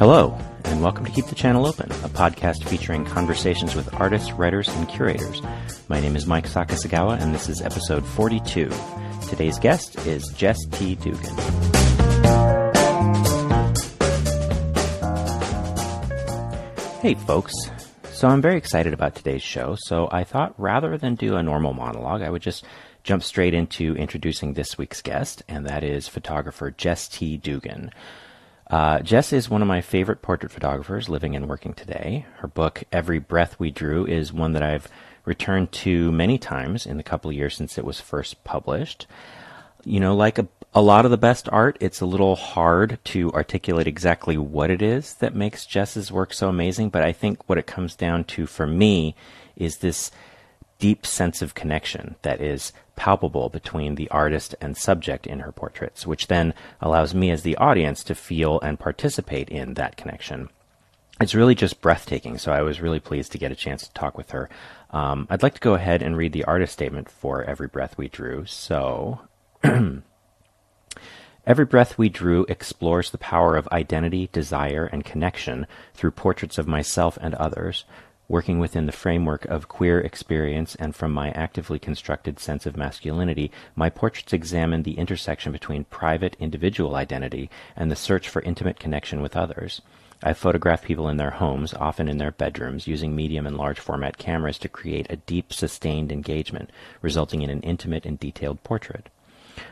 Hello, and welcome to Keep the Channel Open, a podcast featuring conversations with artists, writers, and curators. My name is Mike Sakasagawa, and this is episode 42. Today's guest is Jess T Dugan. Hey, folks. So I'm very excited about today's show, so I thought rather than do a normal monologue, I would just jump straight into introducing this week's guest, and that is photographer Jess T Dugan. Jess is one of my favorite portrait photographers living and working today. Her book, Every Breath We Drew, is one that I've returned to many times in the couple of years since it was first published. You know, like a lot of the best art, it's a little hard to articulate exactly what it is that makes Jess's work so amazing, but I think what it comes down to for me is this deep sense of connection that is palpable between the artist and subject in her portraits, which then allows me as the audience to feel and participate in that connection. It's really just breathtaking, so I was really pleased to get a chance to talk with her. I'd like to go ahead and read the artist statement for Every Breath We Drew. So, Every Breath We Drew explores the power of identity, desire, and connection through portraits of myself and others, working within the framework of queer experience and from my actively constructed sense of masculinity. My portraits examine the intersection between private individual identity and the search for intimate connection with others. I photograph people in their homes, often in their bedrooms, using medium and large format cameras to create a deep, sustained engagement, resulting in an intimate and detailed portrait.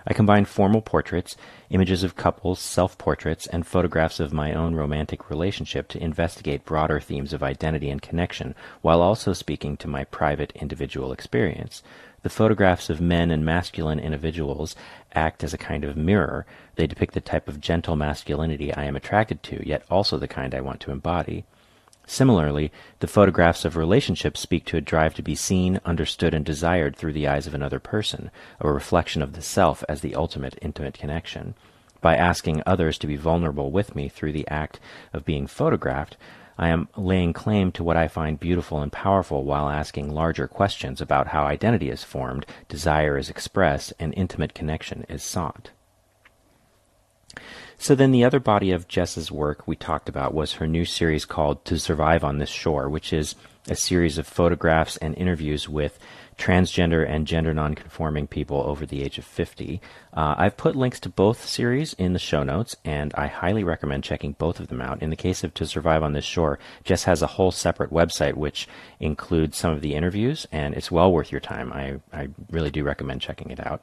I combine formal portraits, images of couples, self-portraits, and photographs of my own romantic relationship to investigate broader themes of identity and connection, while also speaking to my private individual experience. The photographs of men and masculine individuals act as a kind of mirror. They depict the type of gentle masculinity I am attracted to, yet also the kind I want to embody. Similarly, the photographs of relationships speak to a drive to be seen, understood, and desired through the eyes of another person, a reflection of the self as the ultimate intimate connection. By asking others to be vulnerable with me through the act of being photographed, I am laying claim to what I find beautiful and powerful while asking larger questions about how identity is formed, desire is expressed, and intimate connection is sought. So then the other body of Jess's work we talked about was her new series called To Survive on This Shore, which is a series of photographs and interviews with transgender and gender non-conforming people over the age of 50. I've put links to both series in the show notes, and I highly recommend checking both of them out. In the case of To Survive on This Shore, Jess has a whole separate website which includes some of the interviews, and it's well worth your time. I really do recommend checking it out.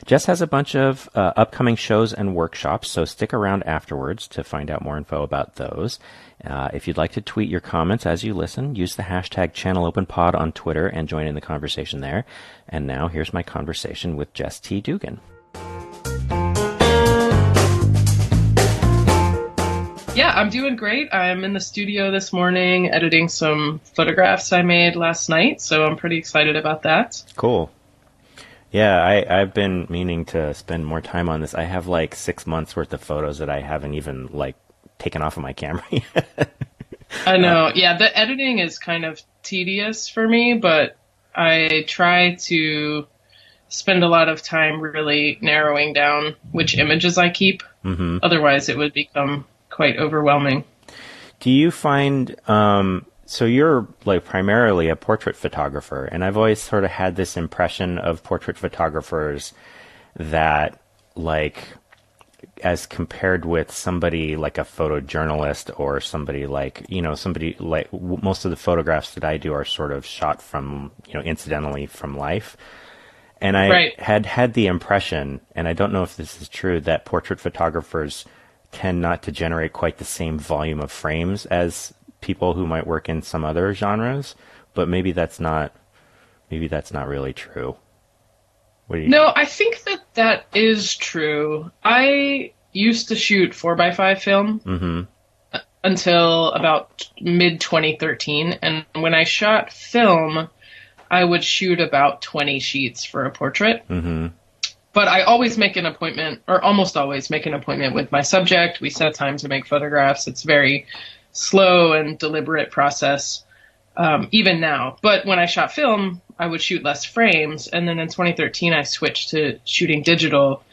Jess has a bunch of upcoming shows and workshops, so stick around afterwards to find out more info about those. If you'd like to tweet your comments as you listen, use the hashtag ChannelOpenPod on Twitter and join in the conversation there. And now here's my conversation with Jess T Dugan. Yeah, I'm doing great. I'm in the studio this morning editing some photographs I made last night, so I'm pretty excited about that. Cool. Yeah, I've been meaning to spend more time on this. I have like 6 months worth of photos that I haven't even taken off of my camera yet. I know. Yeah, the editing is kind of tedious for me, but I try to spend a lot of time really narrowing down which images I keep. Mm-hmm. Otherwise, it would become quite overwhelming. Do you find... So you're primarily a portrait photographer, and I've always sort of had this impression of portrait photographers that as compared with somebody like a photojournalist or somebody most of the photographs that I do are sort of shot from, incidentally from life. And I had the impression, and I don't know if this is true, that portrait photographers tend not to generate quite the same volume of frames as people who might work in some other genres, but maybe that's not really true. No, I think that is true. I used to shoot 4x5 film until about mid-2013, and when I shot film, I would shoot about 20 sheets for a portrait. Mm-hmm. But I always make an appointment, or almost always make an appointment with my subject. We set time to make photographs. It's very slow and deliberate process, even now. But when I shot film, I would shoot less frames. And then in 2013, I switched to shooting digital.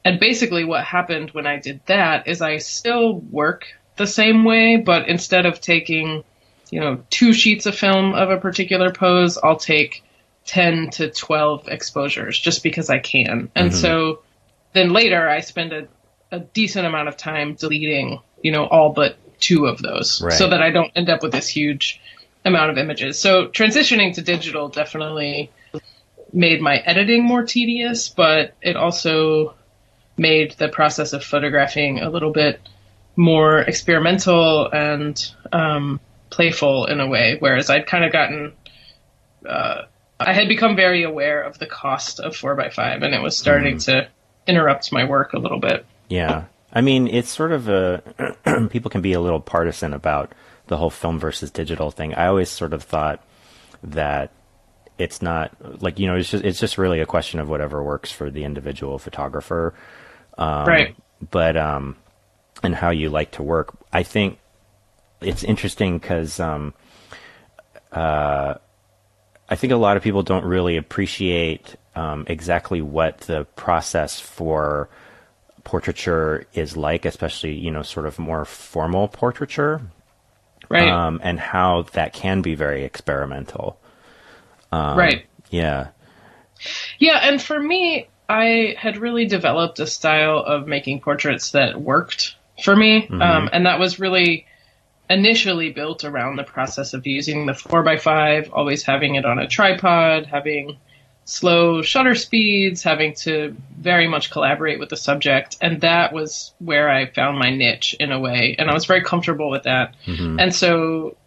And basically what happened when I did that is I still work the same way, but instead of taking, 2 sheets of film of a particular pose, I'll take 10 to 12 exposures just because I can. And so then later I spend a decent amount of time deleting, all but 2 of those, right, so that I don't end up with this huge amount of images. So transitioning to digital definitely made my editing more tedious, but it also made the process of photographing a little bit more experimental and playful in a way, whereas I'd kind of gotten, I had become very aware of the cost of 4x5, and it was starting to interrupt my work a little bit. Yeah. I mean, it's sort of people can be a little partisan about the whole film versus digital thing. I always sort of thought that it's not like, it's just really a question of whatever works for the individual photographer. Right. But, and how you like to work. I think it's interesting because, I think a lot of people don't really appreciate, exactly what the process for portraiture is like, especially, sort of more formal portraiture. Right. And how that can be very experimental. Right. Yeah. Yeah. And for me, I had really developed a style of making portraits that worked for me. And that was really initially built around the process of using the 4x5, always having it on a tripod, having slow shutter speeds, having to very much collaborate with the subject. And that was where I found my niche in a way. And I was very comfortable with that. And so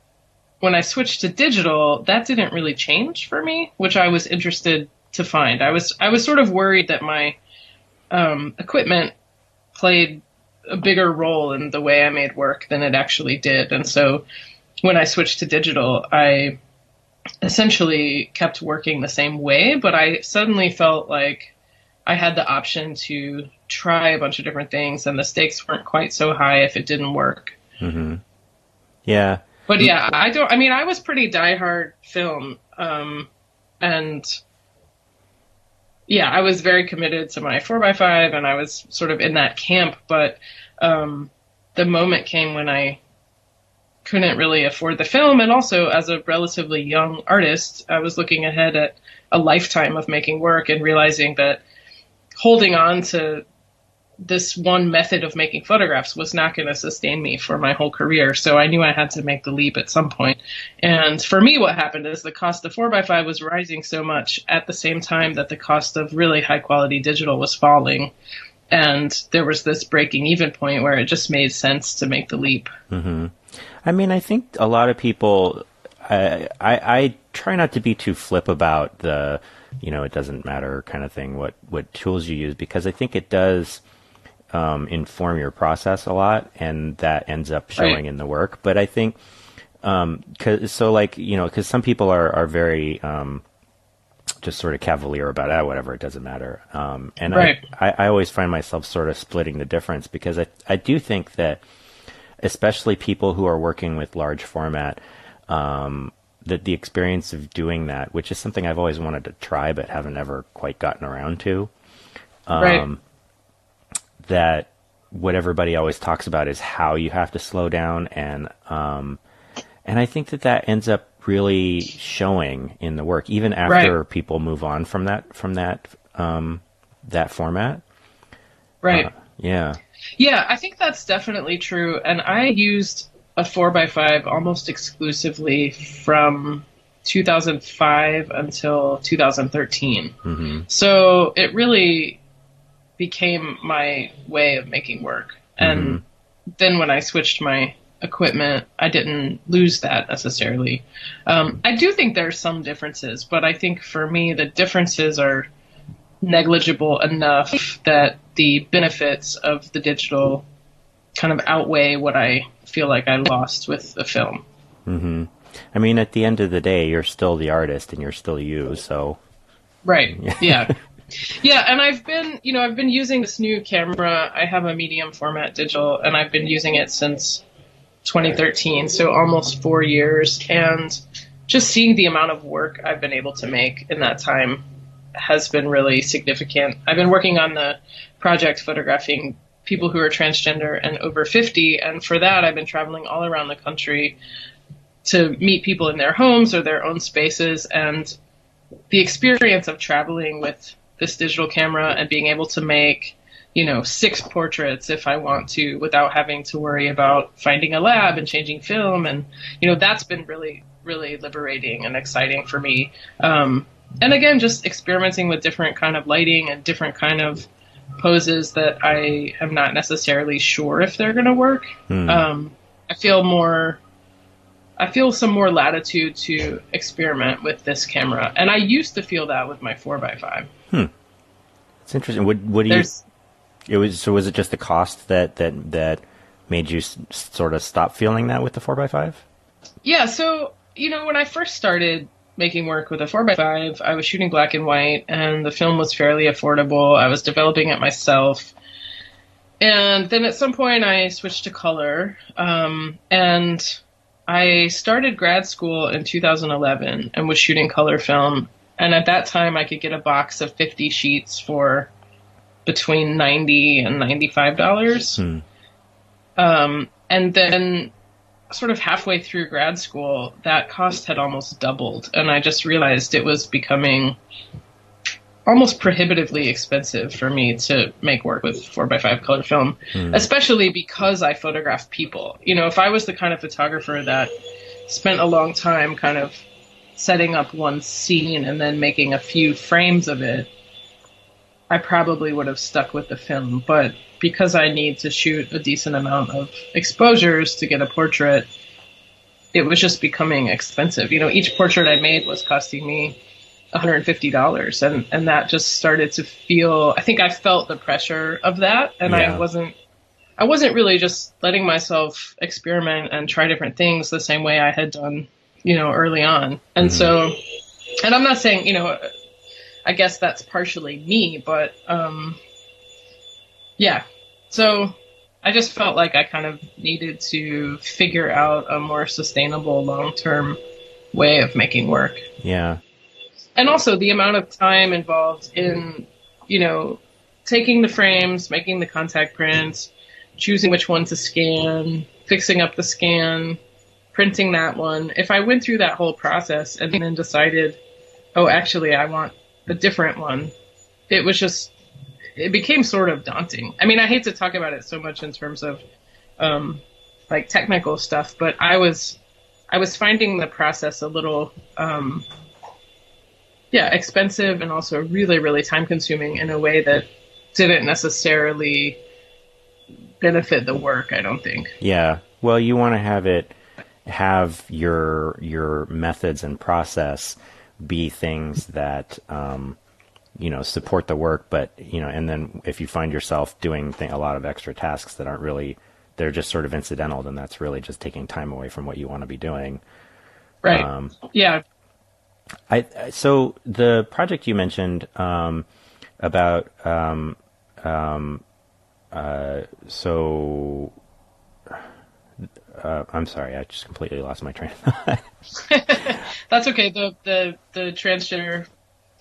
when I switched to digital, that didn't really change for me, which I was interested to find. I was sort of worried that my equipment played a bigger role in the way I made work than it actually did. And so when I switched to digital, I essentially kept working the same way, but I suddenly felt like I had the option to try a bunch of different things, and the stakes weren't quite so high if it didn't work. Yeah. But yeah, I was pretty diehard film. And yeah, I was very committed to my 4x5, and I was sort of in that camp, but the moment came when I couldn't really afford the film. And also, as a relatively young artist, I was looking ahead at a lifetime of making work and realizing that holding on to this one method of making photographs was not going to sustain me for my whole career. So I knew I had to make the leap at some point. And for me, what happened is the cost of 4x5 was rising so much at the same time that the cost of really high quality digital was falling. And there was this breaking even point where it just made sense to make the leap. I mean, I think a lot of people, I try not to be too flip about the, it doesn't matter kind of thing, what tools you use, because I think it does inform your process a lot, and that ends up showing in the work. But I think, because some people are very just sort of cavalier about whatever, it doesn't matter. And I always find myself sort of splitting the difference, because I do think that especially people who are working with large format, that the experience of doing that, which is something I've always wanted to try but haven't ever quite gotten around to, that what everybody always talks about is how you have to slow down, and I think that ends up really showing in the work, even after people move on from that format. Right. Yeah. Yeah, I think that's definitely true. And I used a 4x5 almost exclusively from 2005 until 2013. So it really became my way of making work. And then when I switched my equipment, I didn't lose that necessarily. I do think there's some differences, but I think for me, the differences are negligible enough that the benefits of the digital kind of outweigh what I feel like I lost with the film. I mean, at the end of the day, you're still the artist and you're still you, so. Right. Yeah. Yeah. And I've been using this new camera. I have a medium format digital, and I've been using it since 2013. So almost 4 years. And just seeing the amount of work I've been able to make in that time has been really significant. I've been working on the project photographing people who are transgender and over 50. And for that, I've been traveling all around the country to meet people in their homes or their own spaces. And the experience of traveling with this digital camera and being able to make, 6 portraits if I want to, without having to worry about finding a lab and changing film. And, that's been really, really liberating and exciting for me. And again, just experimenting with different kind of lighting and different kind of poses that I am not necessarily sure if they're going to work. I feel some more latitude to experiment with this camera. And I used to feel that with my 4x5. It's interesting. What do you... was it just the cost that made you sort of stop feeling that with the 4x5? Yeah. So, when I first started making work with a 4x5, I was shooting black and white, and the film was fairly affordable. I was developing it myself. And then at some point I switched to color. And I started grad school in 2011 and was shooting color film. And at that time I could get a box of 50 sheets for between $90 and $95. And then sort of halfway through grad school, that cost had almost doubled. And I just realized it was becoming almost prohibitively expensive for me to make work with 4x5 color film, especially because I photograph people. If I was the kind of photographer that spent a long time kind of setting up one scene and then making a few frames of it, I probably would have stuck with the film. But because I need to shoot a decent amount of exposures to get a portrait, it was just becoming expensive. Each portrait I made was costing me $150. And that just started to feel, I think I felt the pressure of that. And I wasn't really just letting myself experiment and try different things the same way I had done, early on. And so, and I'm not saying, I guess that's partially me, but, yeah. So I just felt like I kind of needed to figure out a more sustainable long-term way of making work. Yeah. And also the amount of time involved in, taking the frames, making the contact prints, choosing which one to scan, fixing up the scan, printing that one. If I went through that whole process and then decided, oh, actually, I want a different one, it became sort of daunting. I mean, I hate to talk about it so much in terms of like technical stuff, but I was finding the process a little expensive and also really, really time consuming in a way that didn't necessarily benefit the work, I don't think. Yeah. Well, you want to have your methods and process be things that support the work, but and then if you find yourself doing a lot of extra tasks that aren't really, they're just sort of incidental, then that's really just taking time away from what you want to be doing. Right. Yeah. So the project you mentioned about I'm sorry, I just completely lost my train of thought. That's okay. The transgender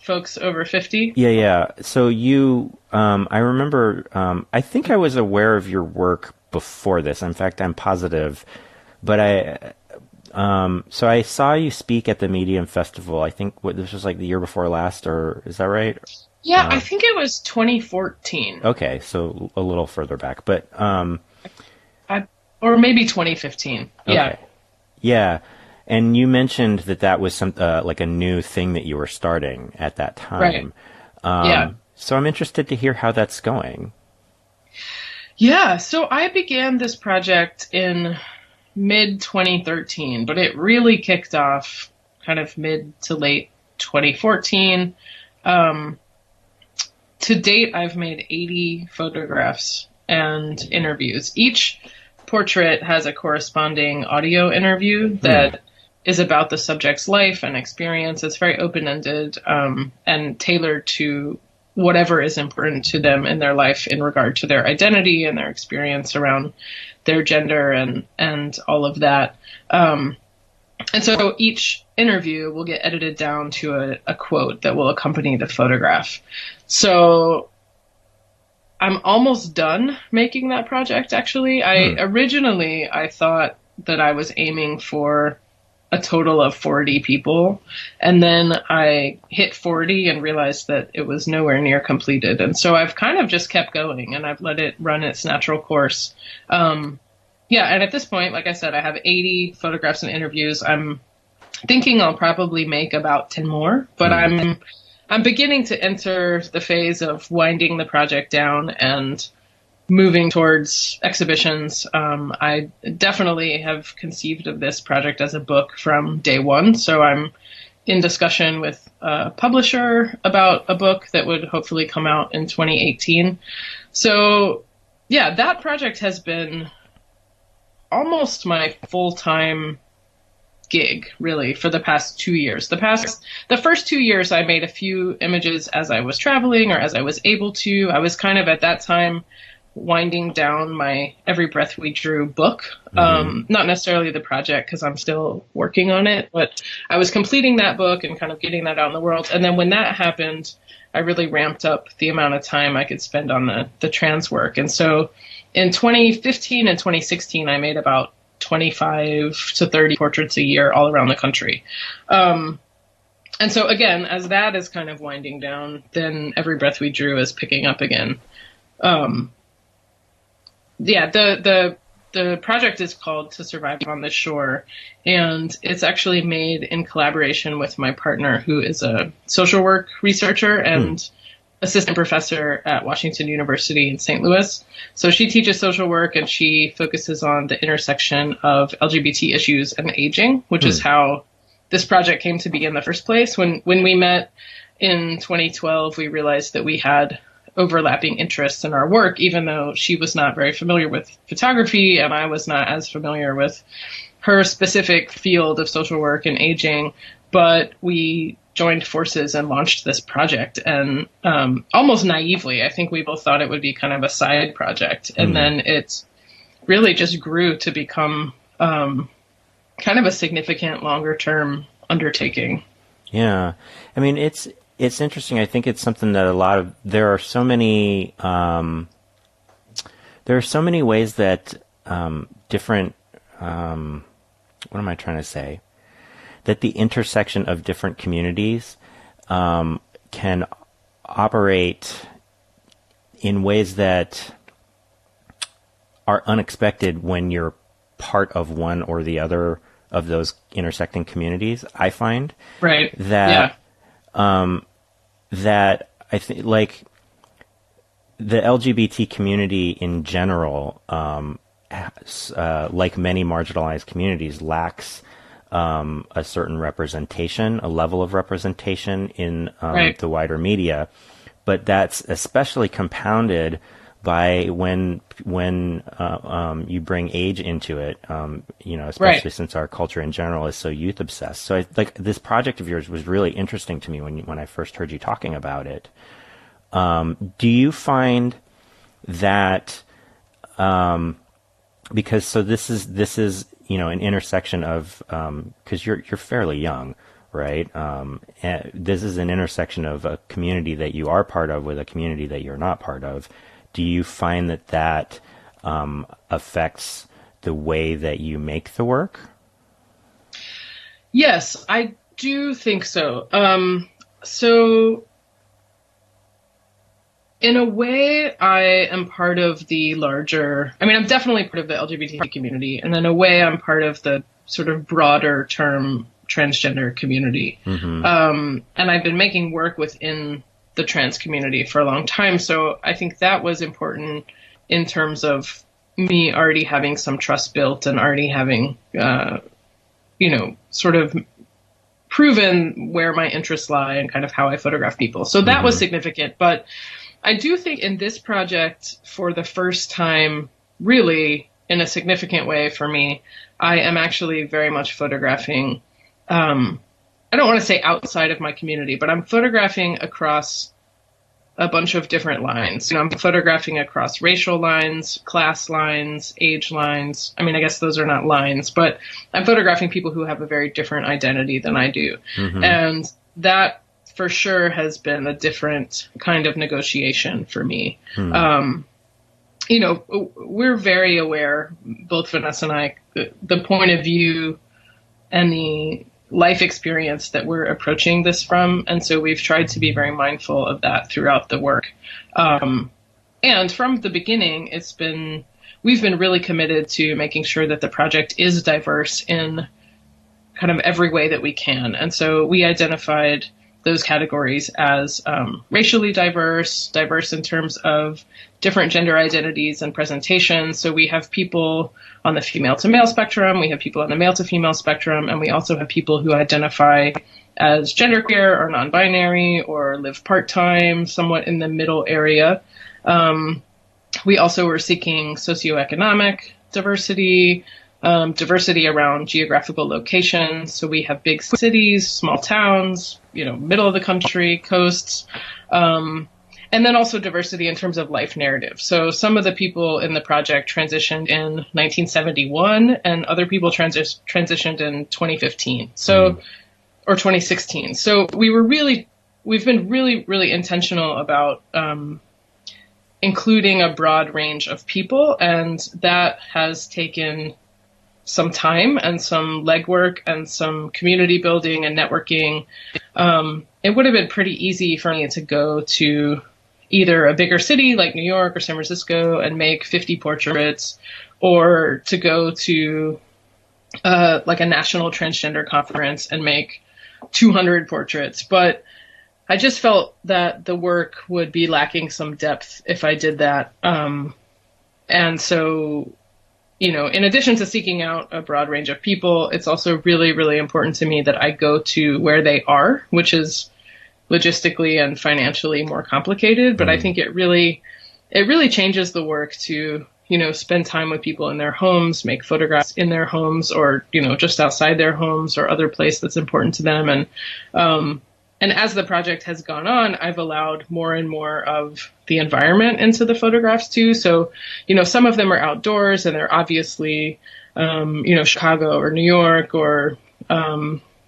folks over 50. Yeah. So you, I remember, I think I was aware of your work before this. In fact, I'm positive, but so I saw you speak at the Medium Festival. I think this was like the year before last, or is that right? Yeah, I think it was 2014. Okay, so a little further back, but or maybe 2015. Yeah. Okay. Yeah. And you mentioned that was some like a new thing that you were starting at that time. Right. Yeah. So I'm interested to hear how that's going. Yeah. So I began this project in mid 2013, but it really kicked off kind of mid to late 2014. To date, I've made 80 photographs and interviews. Each portrait has a corresponding audio interview that is about the subject's life and experience. It's very open-ended and tailored to whatever is important to them in their life in regard to their identity and their experience around their gender and all of that. And so each interview will get edited down to a quote that will accompany the photograph. So I'm almost done making that project, actually. Originally, I thought that I was aiming for a total of 40 people. And then I hit 40 and realized that it was nowhere near completed. And so I've kind of just kept going and I've let it run its natural course. Yeah, and at this point, like I said, I have 80 photographs and interviews. I'm thinking I'll probably make about 10 more, but I'm beginning to enter the phase of winding the project down and moving towards exhibitions. I definitely have conceived of this project as a book from day one, so I'm in discussion with a publisher about a book that would hopefully come out in 2018. So yeah, that project has been almost my full-time gig, really, for the past 2 years. The first 2 years, I made a few images as I was traveling or as I was able to. I was kind of at that time winding down my Every Breath We Drew book. Not necessarily the project, because I'm still working on it, but I was completing that book and kind of getting that out in the world. And then when that happened, I really ramped up the amount of time I could spend on the trans work. And so in 2015 and 2016, I made about 25 to 30 portraits a year all around the country. And so again, as that is kind of winding down, then Every Breath We Drew is picking up again. Yeah, the project is called To Survive on the Shore, and it's actually made in collaboration with my partner, who is a social work researcher and assistant professor at Washington University in St. Louis. So she teaches social work and she focuses on the intersection of LGBT issues and aging, which is how this project came to be in the first place. When we met in 2012, we realized that we had overlapping interests in our work, even though she was not very familiar with photography and I was not as familiar with her specific field of social work and aging. But we joined forces and launched this project, and almost naively, I think we both thought it would be kind of a side project, and then it really just grew to become kind of a significant longer term undertaking. Yeah, I mean it's interesting. I think it's something that there are so many ways that different what am I trying to say? That the intersection of different communities can operate in ways that are unexpected when you're part of one or the other of those intersecting communities. I find that that I think, like, the LGBT community in general, like many marginalized communities, lacks a certain representation, a level of representation in the wider media, but that's especially compounded by when you bring age into it, especially since our culture in general is so youth obsessed. So this project of yours was really interesting to me when I first heard you talking about it. Do you find that because this is an intersection of, because you're fairly young, right? This is an intersection of a community that you are part of with a community that you're not part of. Do you find that affects the way that you make the work? Yes, I do think so. So in a way, I am part of the larger, I'm definitely part of the LGBT community, and in a way, I'm part of the sort of broader term transgender community. And I've been making work within the trans community for a long time. So I think that was important in terms of me already having some trust built and already having, sort of proven where my interests lie and kind of how I photograph people. So that was significant. But I do think in this project, for the first time, really in a significant way for me, I am actually very much photographing, I don't want to say outside of my community, but I'm photographing across a bunch of different lines. I'm photographing across racial lines, class lines, age lines. I mean, I guess those are not lines, but I'm photographing people who have a very different identity than I do. Mm-hmm. And that for sure has been a different kind of negotiation for me. Mm. We're very aware, both Vanessa and I, the point of view and the life experience that we're approaching this from. And so we've tried to be very mindful of that throughout the work. And from the beginning, we've been really committed to making sure that the project is diverse in kind of every way that we can. And so we identified those categories as racially diverse in terms of different gender identities and presentations. So we have people on the female to male spectrum, we have people on the male to female spectrum, and we also have people who identify as genderqueer or non-binary or live part-time, somewhat in the middle area. We also were seeking socioeconomic diversity, diversity around geographical locations. So we have big cities, small towns, middle of the country, coasts, and then also diversity in terms of life narrative. So some of the people in the project transitioned in 1971 and other people transitioned in 2015. Or 2016. So we've been really, really intentional about, including a broad range of people. And that has taken some time and some legwork and some community building and networking. It would have been pretty easy for me to go to either a bigger city like New York or San Francisco and make 50 portraits, or to go to like a national transgender conference and make 200 portraits. But I just felt that the work would be lacking some depth if I did that. And so, in addition to seeking out a broad range of people, it's also really, really important to me that I go to where they are, which is logistically and financially more complicated. But I think it really changes the work to, spend time with people in their homes, make photographs in their homes, or, just outside their homes or other place that's important to them. And as the project has gone on, I've allowed more and more of the environment into the photographs too. So, some of them are outdoors and they're obviously, Chicago or New York, or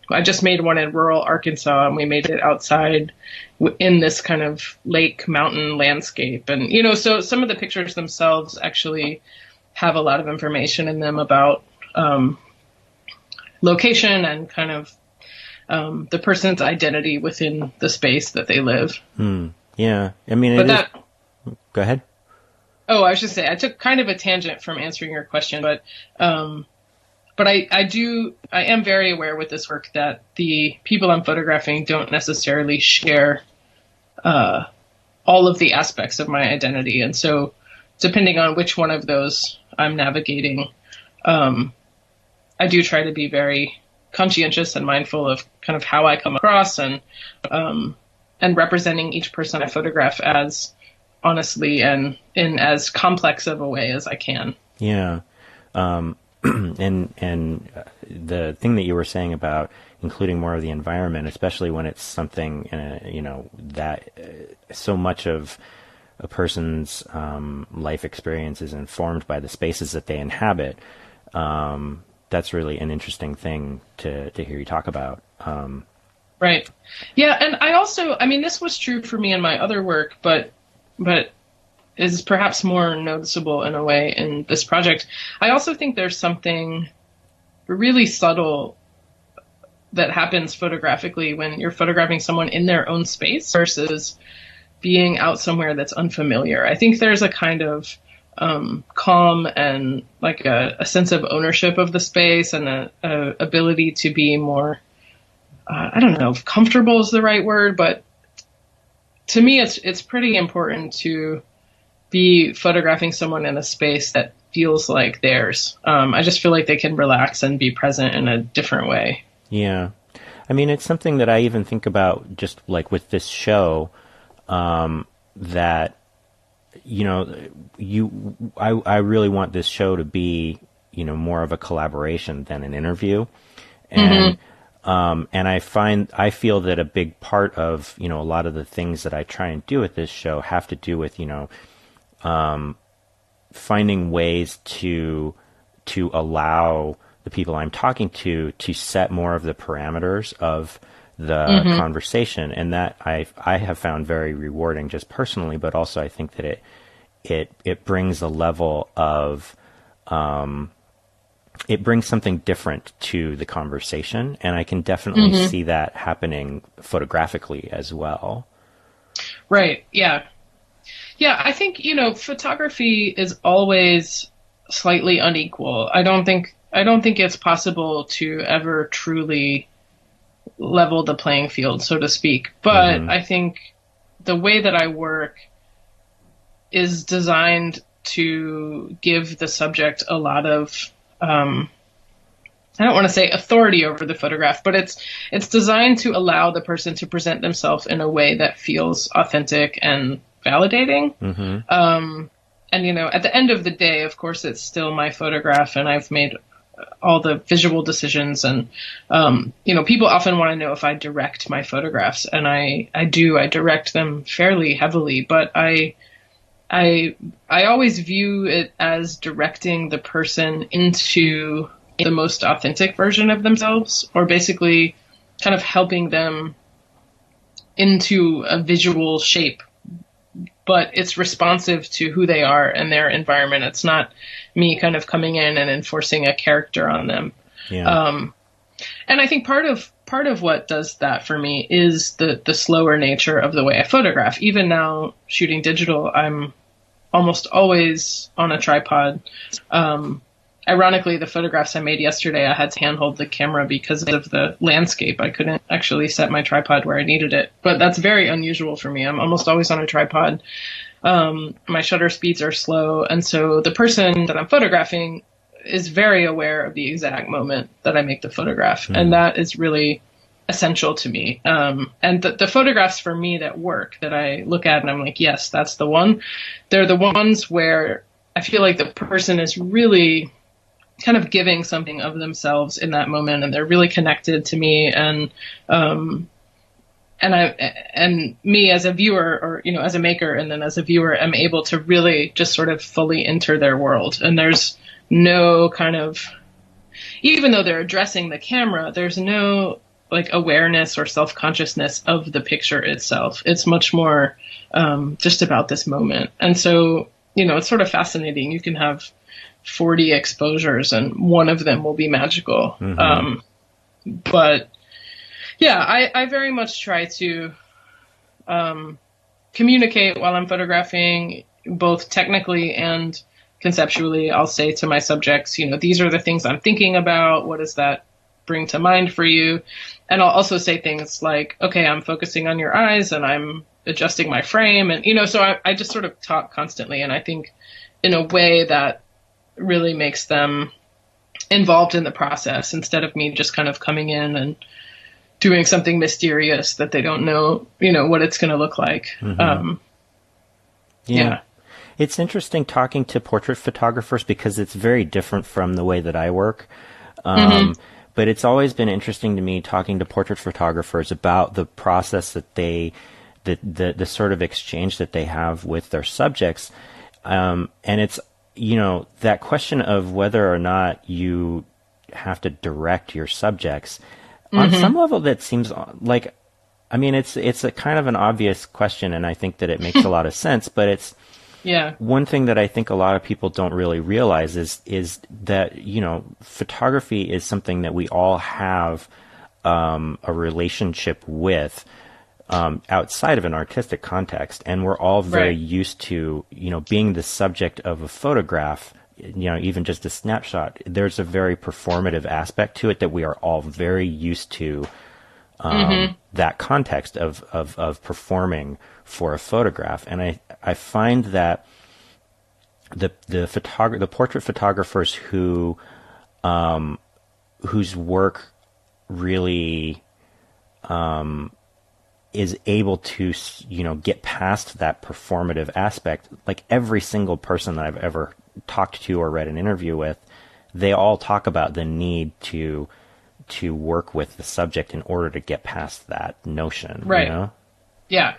I just made one in rural Arkansas, and we made it outside in this kind of lake mountain landscape. And, so some of the pictures themselves actually have a lot of information in them about location and kind of the person's identity within the space that they live. Yeah. I mean, go ahead. Oh, I should say, I took kind of a tangent from answering your question, but I am very aware with this work that the people I'm photographing don't necessarily share all of the aspects of my identity. And so depending on which one of those I'm navigating, I do try to be very conscientious and mindful of kind of how I come across, and representing each person I photograph as honestly and in as complex of a way as I can. Yeah. And the thing that you were saying about including more of the environment, especially when it's something, that so much of a person's life experience is informed by the spaces that they inhabit. That's really an interesting thing to hear you talk about. Right. Yeah. And I also, this was true for me in my other work, but is perhaps more noticeable in a way in this project. I also think there's something really subtle that happens photographically when you're photographing someone in their own space versus being out somewhere that's unfamiliar. I think there's a kind of calm and like a sense of ownership of the space, and a ability to be more, I don't know if comfortable is the right word, but to me, it's pretty important to be photographing someone in a space that feels like theirs. I just feel like they can relax and be present in a different way. Yeah. It's something that I even think about just like with this show, that, I really want this show to be, more of a collaboration than an interview. And, And I feel that a big part of, a lot of the things that I try and do with this show have to do with, finding ways to allow the people I'm talking to set more of the parameters of the conversation. And that I have found very rewarding just personally, but also I think that it brings a level of, it brings something different to the conversation, and I can definitely see that happening photographically as well. Right. Yeah. Yeah. I think, photography is always slightly unequal. I don't think it's possible to ever truly level the playing field, so to speak. But I think the way that I work is designed to give the subject a lot of, I don't want to say authority over the photograph, but it's designed to allow the person to present themselves in a way that feels authentic and validating. And, at the end of the day, of course, it's still my photograph, and I've made all the visual decisions. And, people often want to know if I direct my photographs, and I do. I direct them fairly heavily, but I always view it as directing the person into the most authentic version of themselves, or basically kind of helping them into a visual shape, but it's responsive to who they are and their environment. It's not me kind of coming in and enforcing a character on them. Yeah. And I think part of what does that for me is the slower nature of the way I photograph. Even now, shooting digital, I'm almost always on a tripod. Ironically, the photographs I made yesterday, I had to handhold the camera because of the landscape. I couldn't actually set my tripod where I needed it, but that's very unusual for me. I'm almost always on a tripod. My shutter speeds are slow, and so the person that I'm photographing is very aware of the exact moment that I make the photograph, and that is really essential to me. And the photographs for me that work, that I look at and I'm like, yes, that's the one. They're the ones where I feel like the person is really kind of giving something of themselves in that moment, and they're really connected to me, and me as a viewer, or as a maker, and then as a viewer, am able to really just sort of fully enter their world. And there's no kind of, even though they're addressing the camera, there's no like awareness or self-consciousness of the picture itself. It's much more just about this moment. And so, it's sort of fascinating. You can have 40 exposures and one of them will be magical. But yeah, I very much try to communicate while I'm photographing, both technically and conceptually. I'll say to my subjects, these are the things I'm thinking about. What does that bring to mind for you? And I'll also say things like, okay, I'm focusing on your eyes and I'm adjusting my frame. And, so I just sort of talk constantly. And I think in a way that really makes them involved in the process, instead of me just kind of coming in and doing something mysterious that they don't know, what it's going to look like. Yeah. It's interesting talking to portrait photographers because it's very different from the way that I work. But it's always been interesting to me talking to portrait photographers about the process that the sort of exchange that they have with their subjects. And it's, that question of whether or not you have to direct your subjects on some level, that seems like, it's a kind of an obvious question, and I think that it makes a lot of sense, but it's, one thing that I think a lot of people don't really realize is that, photography is something that we all have a relationship with outside of an artistic context, and we're all very used to, being the subject of a photograph, even just a snapshot. There's a very performative aspect to it that we are all very used to, that context of performing for a photograph. And I find that the portrait photographers whose work really is able to, get past that performative aspect, like every single person that I've ever talked to or read an interview with, they all talk about the need to to work with the subject in order to get past that notion. Right. You know? Yeah.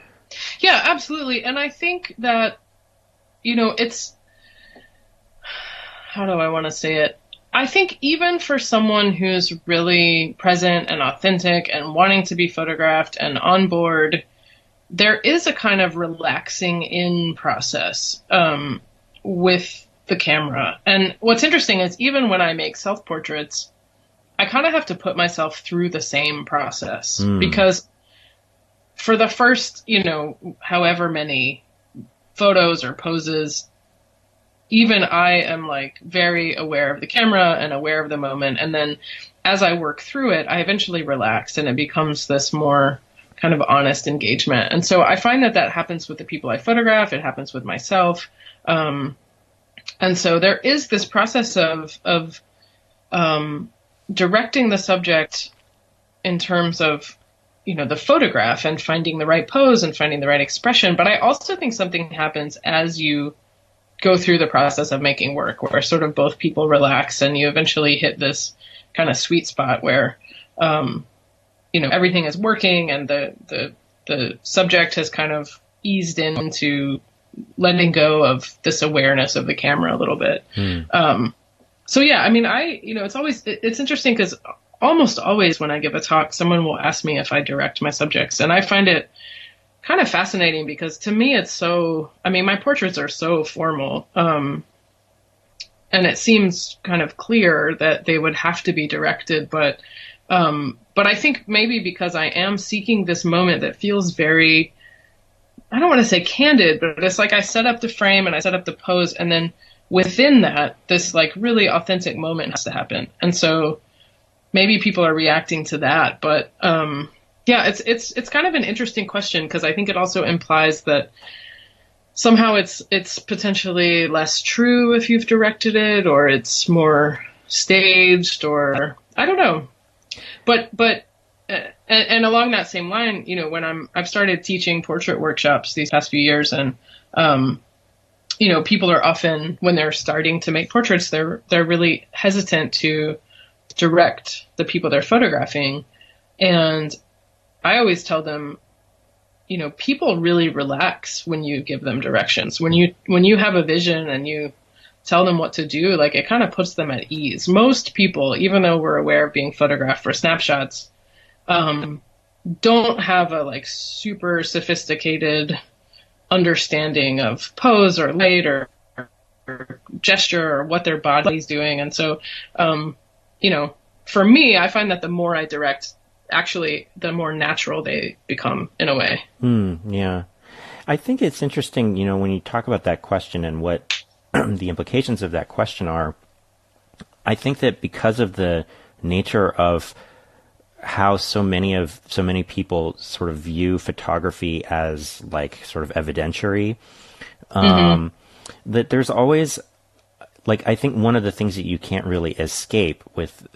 Yeah, absolutely. And I think that, it's, how do I want to say it? I think even for someone who's really present and authentic and wanting to be photographed and on board, there is a kind of relaxing in process with the camera. And what's interesting is even when I make self-portraits, I kind of have to put myself through the same process because for the first, however many photos or poses, even I am like very aware of the camera and aware of the moment. And then as I work through it, I eventually relax and it becomes this more kind of honest engagement. And so I find that happens with the people I photograph. It happens with myself. And so there is this process of directing the subject in terms of, the photograph and finding the right pose and finding the right expression. But I also think something happens as you go through the process of making work where sort of both people relax and you eventually hit this kind of sweet spot where, everything is working and the subject has kind of eased into letting go of this awareness of the camera a little bit. So yeah, I mean, it's interesting because almost always when I give a talk, someone will ask me if I direct my subjects, and I find it kind of fascinating because to me it's my portraits are so formal, and it seems kind of clear that they would have to be directed, but I think maybe because I am seeking this moment that feels very, I don't want to say candid, but it's like I set up the frame and I set up the pose, and then within that, this like really authentic moment has to happen. And so maybe people are reacting to that, but yeah, it's kind of an interesting question because I think it also implies that somehow it's potentially less true if you've directed it, or it's more staged, or I don't know. But and along that same line, when I've started teaching portrait workshops these past few years, and people are often, when they're starting to make portraits, they're really hesitant to direct the people they're photographing, and I always tell them, people really relax when you give them directions. When you have a vision and you tell them what to do, like it kind of puts them at ease. Most people, even though we're aware of being photographed for snapshots, don't have a like super sophisticated understanding of pose or light or gesture or what their body's doing. And so, for me, I find that the more I direct, actually, the more natural they become in a way. Yeah. I think it's interesting, when you talk about that question and what the implications of that question are, I think that because of the nature of how so many people sort of view photography as like sort of evidentiary, that there's always, like, I think one of the things that you can't really escape with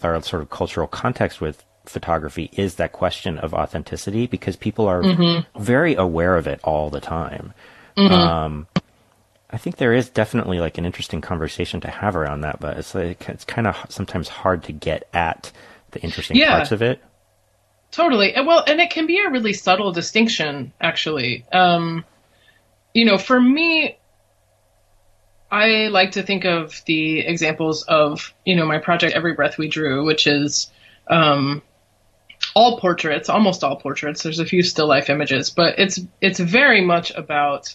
our sort of cultural context with photography is that question of authenticity, because people are very aware of it all the time. I think there is definitely like an interesting conversation to have around that, but it's kind of sometimes hard to get at the interesting parts of it. Totally. Well, and it can be a really subtle distinction, actually. For me, I like to think of the examples of, my project, Every Breath We Drew, which is all portraits, almost all portraits. There's a few still life images, but it's very much about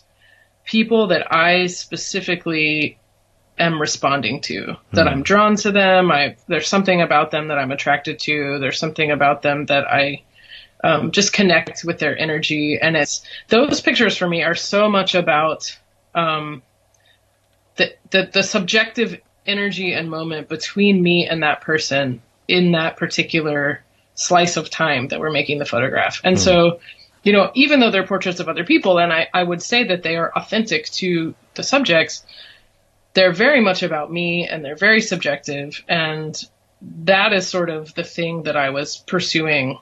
people that I specifically am responding to, that I'm drawn to them. There's something about them that I'm attracted to. There's something about them that I just connect with their energy. And those pictures for me are so much about the subjective energy and moment between me and that person in that particular slice of time that we're making the photograph. And so, even though they're portraits of other people, and I would say that they are authentic to the subjects, they're very much about me and they're very subjective. And that is sort of the thing that I was pursuing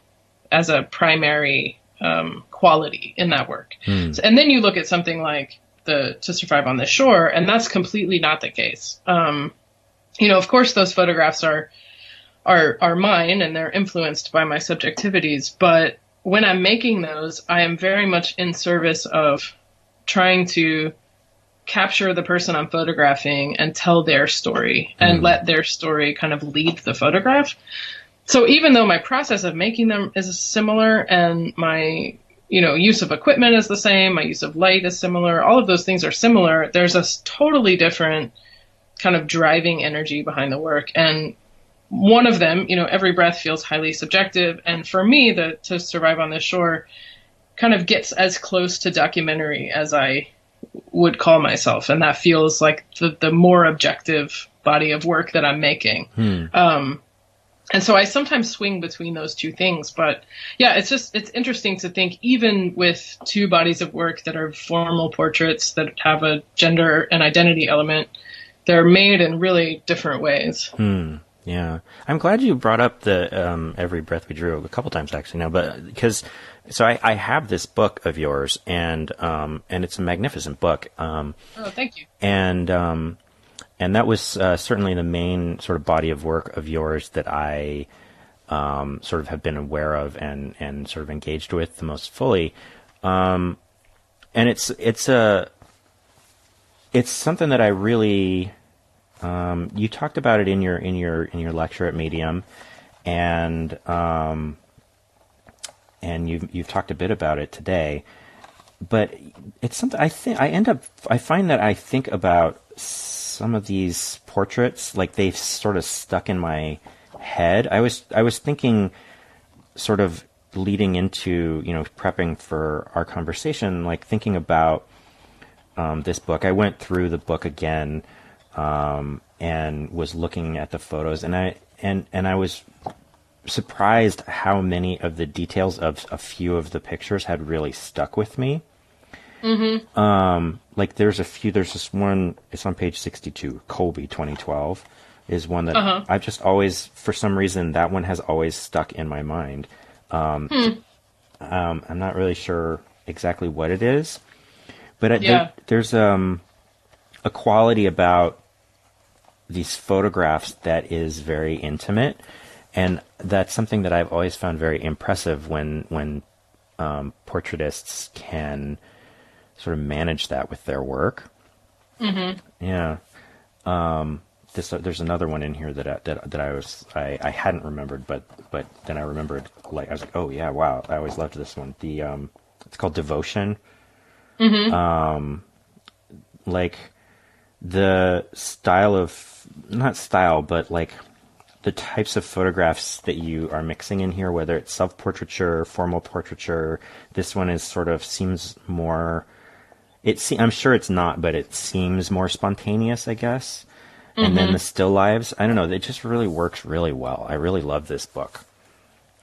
as a primary quality in that work. And then you look at something like To Survive on the Shore, and that's completely not the case. Of course, those photographs are are mine and they're influenced by my subjectivities. But when I'm making those, I am very much in service of trying to capture the person I'm photographing and tell their story and let their story kind of lead the photograph. So even though my process of making them is similar and my, use of equipment is the same, my use of light is similar, all of those things are similar, there's a totally different kind of driving energy behind the work. And one of them, every breath feels highly subjective. And for me, To Survive on This Shore kind of gets as close to documentary as I would call myself. And that feels like the more objective body of work that I'm making. And so I sometimes swing between those two things. But yeah, it's interesting to think, even with two bodies of work that are formal portraits that have a gender and identity element, they're made in really different ways. Yeah. I'm glad you brought up the Every Breath We Drew a couple times actually now, but because I have this book of yours and it's a magnificent book. Oh, thank you. And that was certainly the main sort of body of work of yours that I sort of have been aware of and sort of engaged with the most fully. And it's something that I really you talked about it in your lecture at Medium, and you've talked a bit about it today. But it's something I find that I think about some of these portraits, like they've sort of stuck in my head. I was thinking, sort of leading into, prepping for our conversation, like thinking about this book. I went through the book again and was looking at the photos, and I was surprised how many of the details of a few of the pictures had really stuck with me. Like there's this one, it's on page 62, Colby 2012 is one that I've just always, for some reason, that one has always stuck in my mind. I'm not really sure exactly what it is, but there's a quality about these photographs that is very intimate, and that's something that I've always found very impressive when portraitists can sort of manage that with their work. Yeah. There's another one in here that I hadn't remembered, but then I remembered, like I was like, oh yeah, wow, I always loved this one. It's called Devotion. Like the style of, not style, but like the types of photographs that you are mixing in here, whether it's self-portraiture, formal portraiture. This one is sort of seems more, I'm sure it's not, but it seems more spontaneous, I guess. And then the still lives, I don't know, it just really works really well. I really love this book.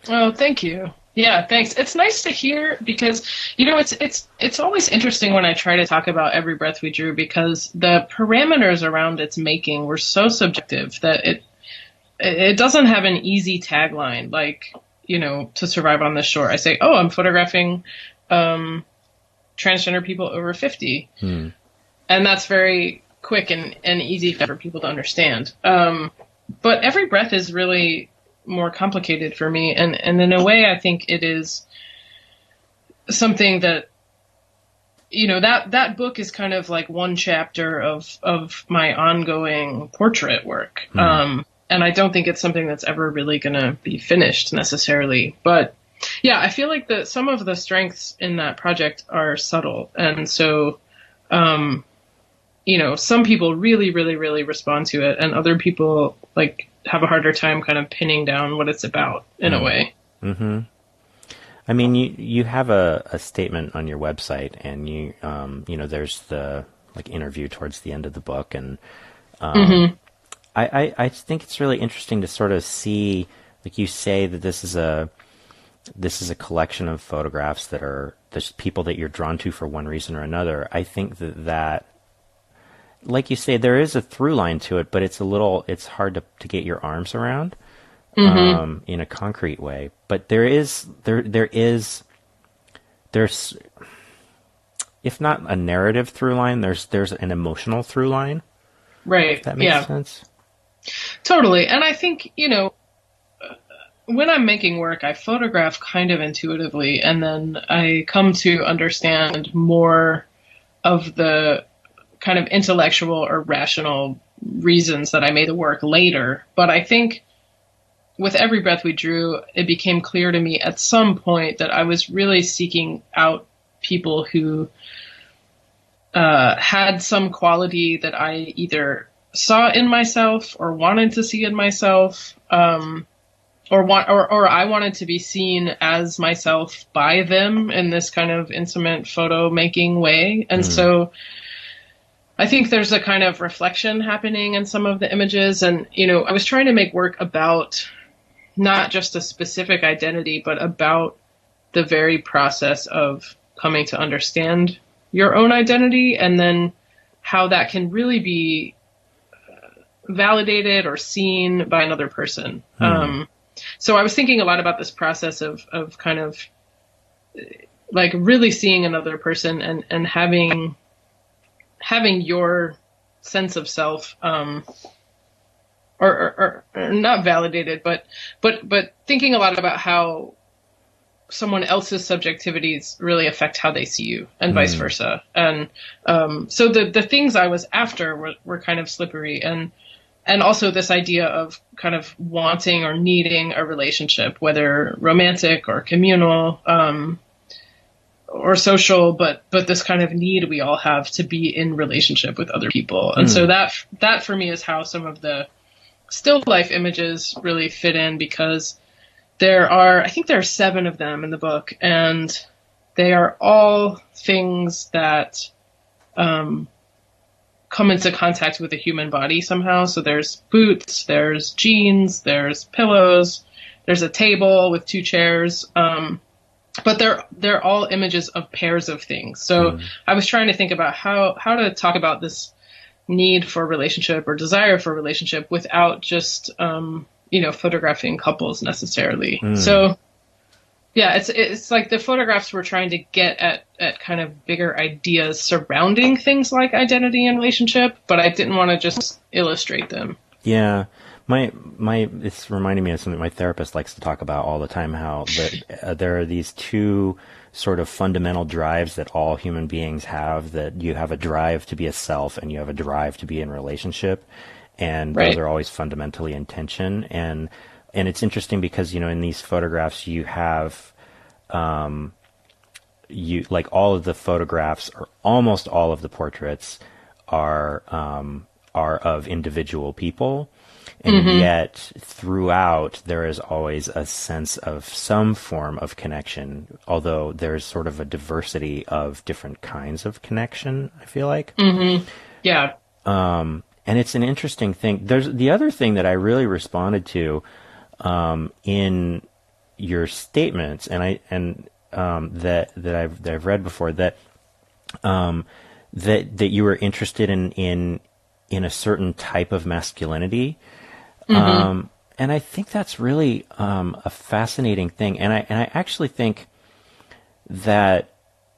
Oh, thank you. Yeah, thanks. It's nice to hear because, it's always interesting when I try to talk about Every Breath We Drew, because the parameters around its making were so subjective that it doesn't have an easy tagline, like, To Survive on This Shore. I say, oh, I'm photographing transgender people over 50. And that's very quick and easy for people to understand. But Every Breath is really more complicated for me. And in a way, I think it is something that, that book is kind of like one chapter of my ongoing portrait work. And I don't think it's something that's ever really going to be finished necessarily. But yeah, I feel like some of the strengths in that project are subtle. And so, some people really, really, really respond to it, and other people like have a harder time kind of pinning down what it's about in a way. I mean, you have a statement on your website, and there's the like interview towards the end of the book, and I think it's really interesting to sort of see, like you say, that this is a collection of photographs that are there's people that you're drawn to for one reason or another. I think that like you say, there is a through line to it, but it's hard to get your arms around in a concrete way. But there's if not a narrative through line, there's an emotional through line. Right. If that makes sense. Totally. And I think, when I'm making work, I photograph kind of intuitively, and then I come to understand more of the kind of intellectual or rational reasons that I made the work later. But I think with Every Breath We Drew, it became clear to me at some point that I was really seeking out people who had some quality that I either saw in myself or wanted to see in myself, or I wanted to be seen as myself by them in this kind of intimate photo making way. And so I think there's a kind of reflection happening in some of the images. And, I was trying to make work about not just a specific identity, but about the very process of coming to understand your own identity, and then how that can really be validated or seen by another person. So I was thinking a lot about this process of kind of like really seeing another person and having your sense of self, or not validated, but thinking a lot about how someone else's subjectivities really affect how they see you, and vice versa. And so the things I was after were kind of slippery, and also this idea of kind of wanting or needing a relationship, whether romantic or communal, or social, but this kind of need we all have to be in relationship with other people. And so that for me is how some of the still life images really fit in, because I think there are 7 of them in the book, and they are all things that come into contact with the human body somehow. So there's boots, there's jeans, there's pillows, there's a table with 2 chairs. But they're all images of pairs of things. So I was trying to think about how to talk about this need for a relationship or desire for a relationship without just, photographing couples necessarily. So yeah, it's like the photographs were trying to get at kind of bigger ideas surrounding things like identity and relationship, but I didn't want to just illustrate them. Yeah. It's reminding me of something my therapist likes to talk about all the time, how there are these 2 sort of fundamental drives that all human beings have, that you have a drive to be a self and you have a drive to be in relationship. And those are always fundamentally in tension. And it's interesting because, in these photographs you have, like all of the photographs, or almost all of the portraits are of individual people. And yet throughout there is always a sense of some form of connection, although there's sort of a diversity of different kinds of connection, I feel like. Yeah. And it's an interesting thing. There's the other thing that I really responded to in your statements, and that I've read before, that you were interested in a certain type of masculinity. And I think that's really a fascinating thing. And I actually think that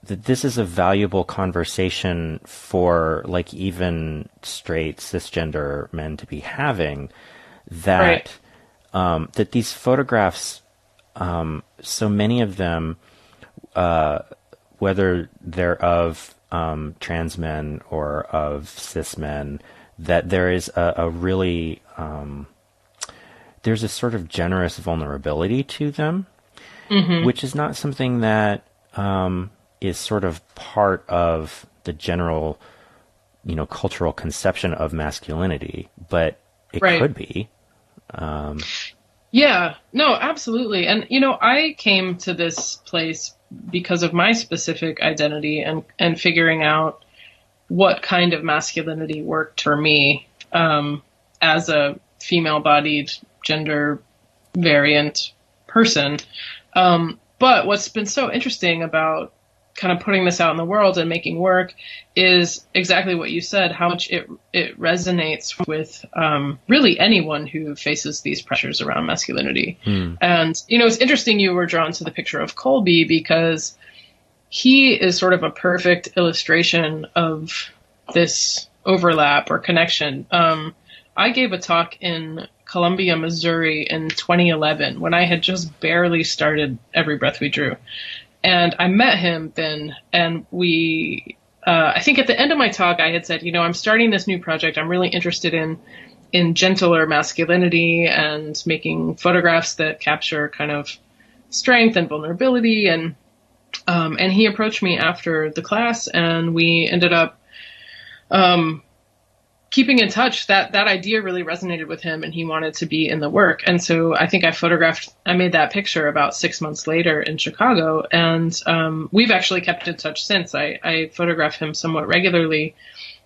this is a valuable conversation for like even straight cisgender men to be having, that that these photographs, so many of them, whether they're of trans men or of cis men, that there is a really there's a sort of generous vulnerability to them, which is not something that is sort of part of the general, cultural conception of masculinity, but it could be. Yeah, no, absolutely. And, I came to this place because of my specific identity and figuring out what kind of masculinity worked for me, as a female-bodied, gender variant person. But what's been so interesting about kind of putting this out in the world and making work is exactly what you said, how much it resonates with really anyone who faces these pressures around masculinity. And, it's interesting you were drawn to the picture of Colby, because he is sort of a perfect illustration of this overlap or connection. I gave a talk in Columbia, Missouri in 2011 when I had just barely started Every Breath We Drew. And I met him then, and we, I think at the end of my talk, I had said, I'm starting this new project. I'm really interested in gentler masculinity and making photographs that capture kind of strength and vulnerability. And he approached me after the class, and we ended up, keeping in touch. That idea really resonated with him, and he wanted to be in the work. And so I think I made that picture about 6 months later in Chicago, and we've actually kept in touch since. I photograph him somewhat regularly.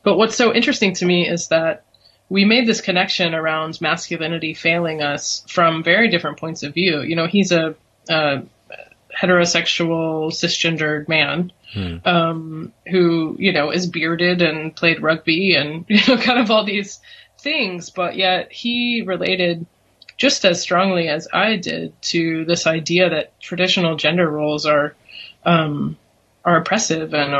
But what's so interesting to me is that we made this connection around masculinity failing us from very different points of view. He's a heterosexual cisgendered man who, is bearded and played rugby and, kind of all these things. But yet he related just as strongly as I did to this idea that traditional gender roles are oppressive and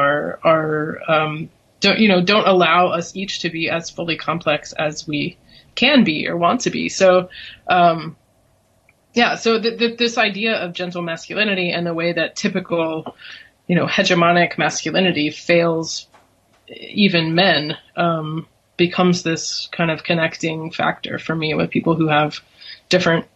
don't allow us each to be as fully complex as we can be or want to be. So, so this idea of gentle masculinity and the way that typical, hegemonic masculinity fails even men, becomes this kind of connecting factor for me with people who have different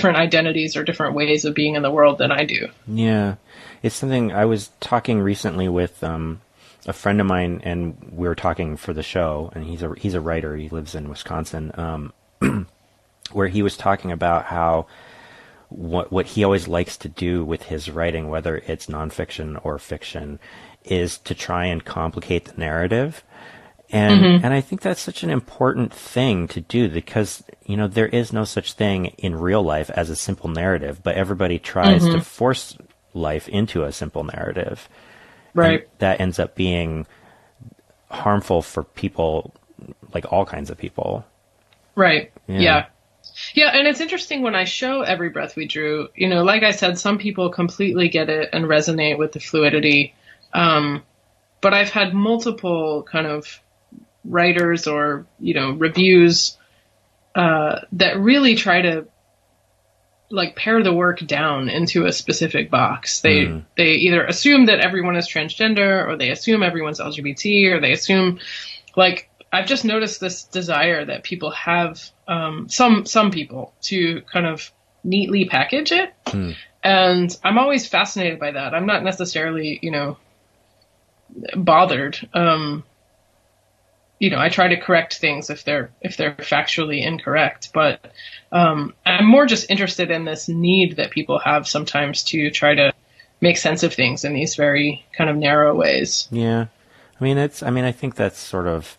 identities or different ways of being in the world than I do. Yeah. It's something I was talking recently with, a friend of mine, and we were talking for the show, and he's a writer. He lives in Wisconsin, where he was talking about how what he always likes to do with his writing, whether it's nonfiction or fiction, is to try and complicate the narrative. And I think that's such an important thing to do because, there is no such thing in real life as a simple narrative, but everybody tries to force life into a simple narrative. Right. And that ends up being harmful for people, like all kinds of people. Right. Yeah. Yeah, and it's interesting when I show Every Breath We Drew, like I said, some people completely get it and resonate with the fluidity. But I've had multiple kind of writers or, reviews that really try to pare the work down into a specific box. They either assume that everyone is transgender, or they assume everyone's LGBT, or they assume I've just noticed this desire that people have, some people, to kind of neatly package it. And I'm always fascinated by that. I'm not necessarily, bothered. I try to correct things if they're factually incorrect, but I'm more just interested in this need that people have sometimes to try to make sense of things in these very kind of narrow ways. Yeah. I think that's sort of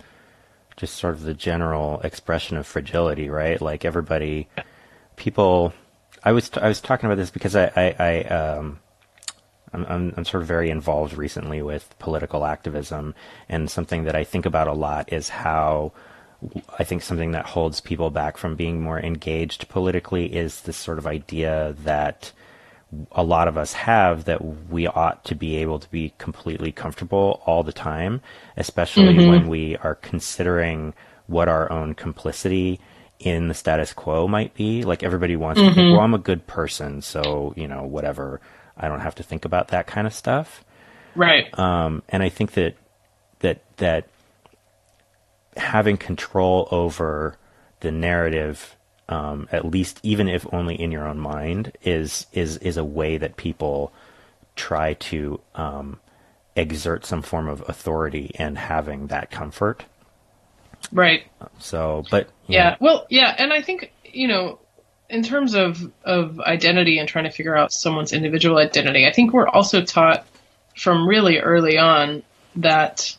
the general expression of fragility, right? Like people, I was talking about this because I'm sort of very involved recently with political activism, and something that I think about a lot is how I think something that holds people back from being more engaged politically is this sort of idea that a lot of us have, that we ought to be able to be completely comfortable all the time, especially when we are considering what our own complicity in the status quo might be. Like everybody wants to think, well, I'm a good person, so, whatever. I don't have to think about that kind of stuff. Right. And I think that having control over the narrative, at least even if only in your own mind, is a way that people try to exert some form of authority and having that comfort. Right. So, but yeah. Well, yeah, and I think in terms of identity and trying to figure out someone's individual identity, I think we're also taught from really early on that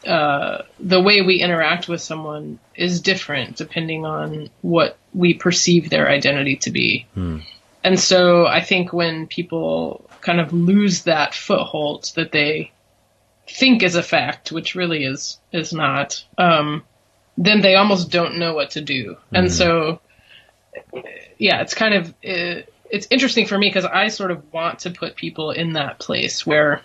the way we interact with someone is different depending on what we perceive their identity to be. And so I think when people kind of lose that foothold that they think is a fact, which really is not, then they almost don't know what to do. And so, yeah, it's kind of, it's interesting for me because I sort of want to put people in that place where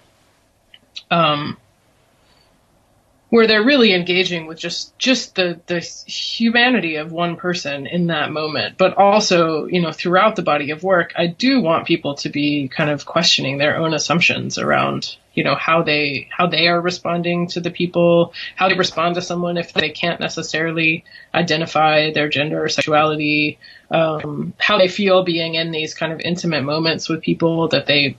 where they're really engaging with just the humanity of one person in that moment. But also, throughout the body of work, I do want people to be kind of questioning their own assumptions around, how they are responding to the people, how they respond to someone if they can't necessarily identify their gender or sexuality, how they feel being in these kind of intimate moments with people that they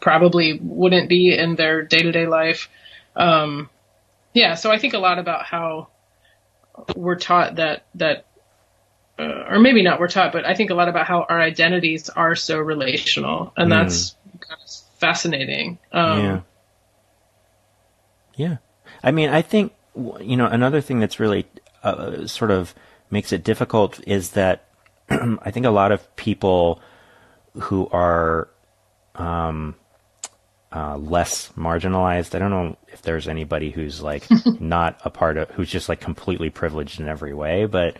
probably wouldn't be in their day-to-day life. So I think a lot about how we're taught that, or maybe not we're taught, but I think a lot about how our identities are so relational, and that's kind of fascinating. Yeah. I mean, I think, another thing that's really sort of makes it difficult is that I think a lot of people who are less marginalized. I don't know if there's anybody who's like not a part of, who's just like completely privileged in every way, but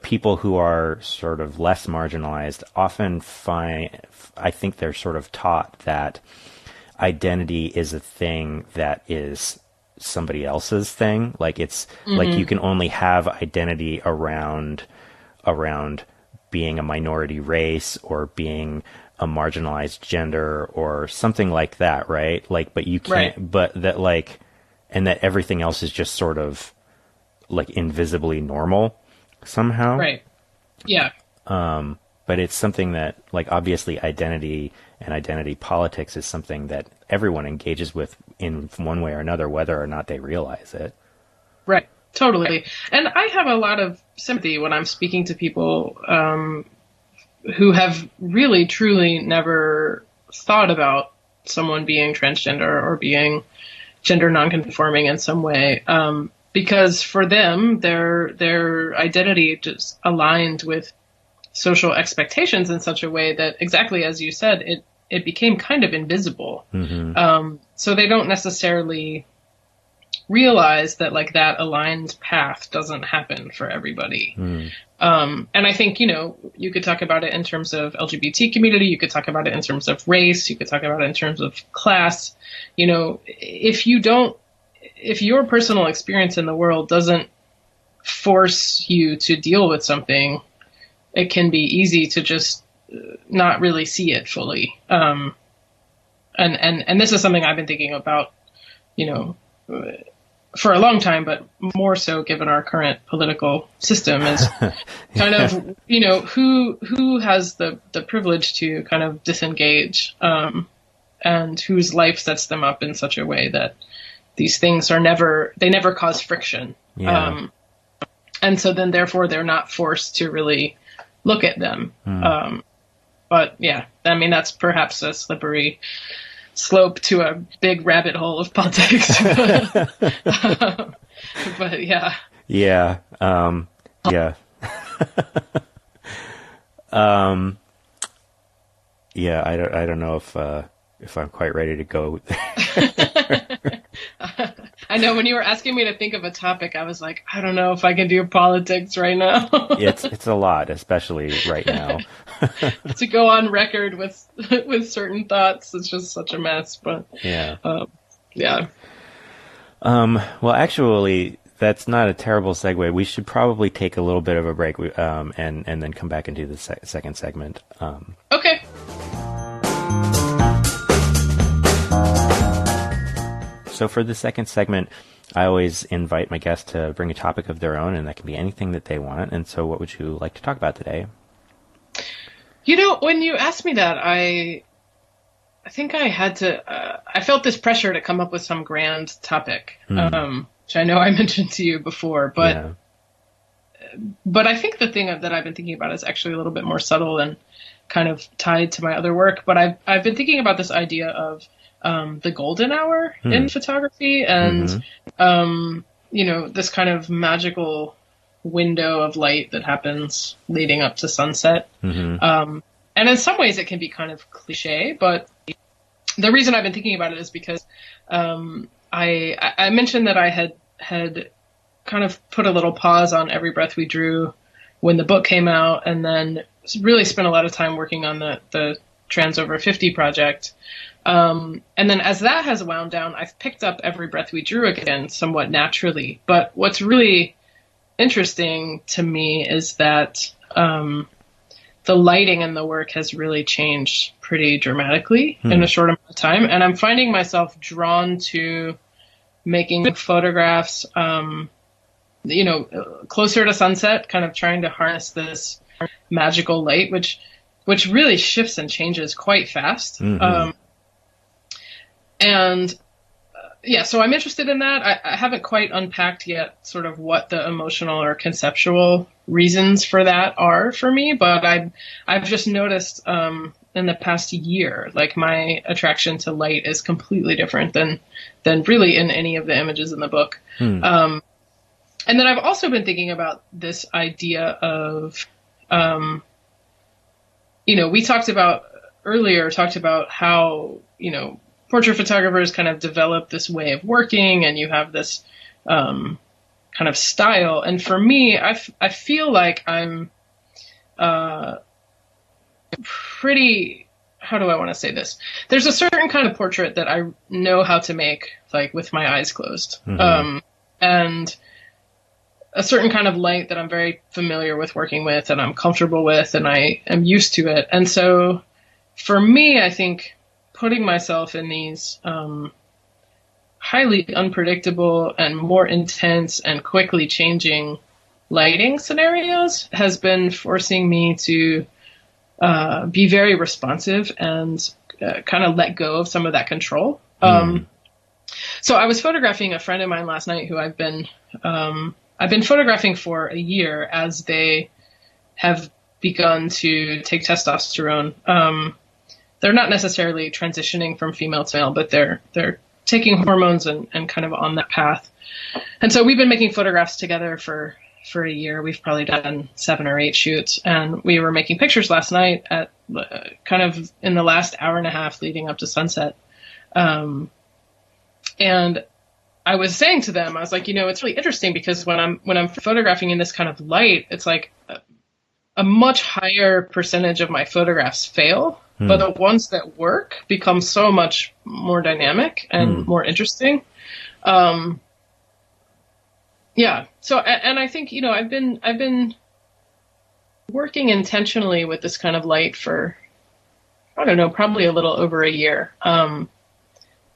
people who are sort of less marginalized often I think they're sort of taught that identity is a thing that is somebody else's thing. Like it's like you can only have identity around being a minority race or being a marginalized gender or something like that, right? Like, but you can't, but that like, and that everything else is just sort of like invisibly normal somehow. Right. Yeah. But it's something that, like, obviously identity and identity politics is something that everyone engages with in one way or another, whether or not they realize it. Right. Totally. And I have a lot of sympathy when I'm speaking to people who have really, truly never thought about someone being transgender or being gender nonconforming in some way. Because for them, their identity just aligned with social expectations in such a way that, exactly as you said, it became kind of invisible. So they don't necessarily realize that, like, that aligned path doesn't happen for everybody. And I think, you could talk about it in terms of LGBT community, you could talk about it in terms of race, you could talk about it in terms of class. If your personal experience in the world doesn't force you to deal with something, it can be easy to just not really see it fully. And this is something I've been thinking about, for a long time, but more so given our current political system, is kind of, who has the privilege to kind of disengage, and whose life sets them up in such a way that these things never cause friction. Yeah. And so then therefore they're not forced to really look at them. But yeah, I mean, that's perhaps a slippery slope to a big rabbit hole of politics. But yeah. Yeah. Yeah. Yeah. I don't know if I'm quite ready to go. I know, when you were asking me to think of a topic, I was like, I don't know if I can do politics right now. It's a lot, especially right now. To go on record with certain thoughts, it's just such a mess. But yeah. Yeah. Well, actually, that's not a terrible segue. We should probably take a little bit of a break, and then come back and do the second segment. Okay. So for the second segment, I always invite my guests to bring a topic of their own, and that can be anything that they want. And so what would you like to talk about today? When you asked me that, I think I had to, I felt this pressure to come up with some grand topic, which I know I mentioned to you before, but I think the thing that I've been thinking about is actually a little bit more subtle and kind of tied to my other work. But I've been thinking about this idea of the golden hour in photography, and this kind of magical window of light that happens leading up to sunset. And in some ways it can be kind of cliche, but the reason I've been thinking about it is because I mentioned that I had kind of put a little pause on Every Breath We Drew when the book came out, and then really spent a lot of time working on the Trans Over 50 project. And then as that has wound down, I've picked up Every Breath We Drew again somewhat naturally. But what's really interesting to me is that the lighting in the work has really changed pretty dramatically in a short amount of time. And I'm finding myself drawn to making photographs, closer to sunset, kind of trying to harness this magical light, which really shifts and changes quite fast. So I'm interested in that. I haven't quite unpacked yet sort of what the emotional or conceptual reasons for that are for me, but I've just noticed in the past year, like my attraction to light is completely different than really in any of the images in the book. And then I've also been thinking about this idea of, we talked about how, portrait photographers kind of develop this way of working, and you have this kind of style. And for me, I feel like I'm pretty, how do I want to say this? There's a certain kind of portrait that I know how to make, like with my eyes closed. And a certain kind of light that I'm very familiar with working with, and I'm comfortable with, and I am used to it. And so for me, I think putting myself in these highly unpredictable and more intense and quickly changing lighting scenarios has been forcing me to be very responsive and kind of let go of some of that control. So I was photographing a friend of mine last night who I've been photographing for a year as they have begun to take testosterone. They're not necessarily transitioning from female to male, but they're taking hormones and kind of on that path. And so we've been making photographs together for a year. We've probably done 7 or 8 shoots, and we were making pictures last night at kind of in the last hour and a half leading up to sunset. And I was saying to them, I was like, it's really interesting because when I'm photographing in this kind of light, it's like a much higher percentage of my photographs fail, but the ones that work become so much more dynamic and more interesting. So, and I think, I've been working intentionally with this kind of light for, I don't know, probably a little over a year.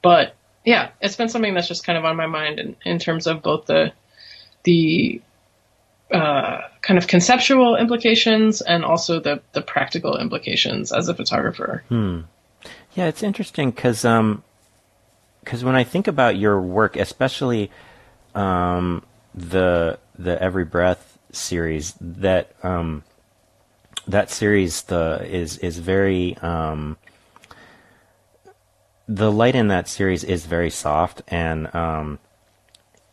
But yeah, it's been something that's just kind of on my mind in terms of both the kind of conceptual implications and also the practical implications as a photographer. Yeah, it's interesting because when I think about your work, especially the Every Breath series, that series is very the light in that series is very soft, and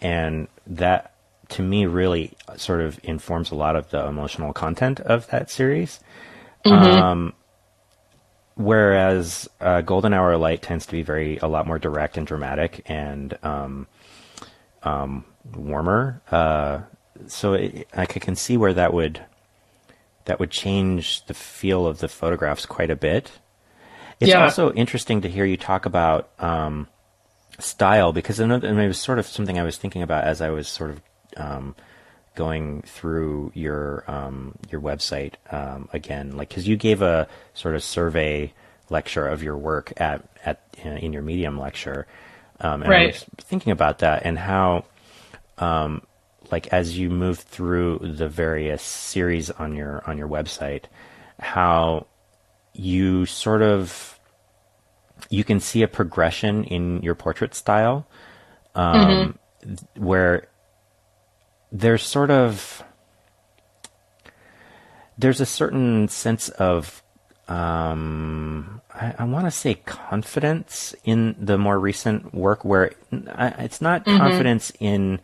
that to me really sort of informs a lot of the emotional content of that series. Whereas Golden Hour Light tends to be a lot more direct and dramatic and warmer. So I can see where that would change the feel of the photographs quite a bit. It's also interesting to hear you talk about style, because it was sort of something I was thinking about as I was sort of going through your website again, like, because you gave a sort of survey lecture of your work in your Medium lecture, and I was thinking about that and how like as you move through the various series on your website, how you can see a progression in your portrait style, where there's a certain sense of, I want to say confidence in the more recent work, where it's not confidence in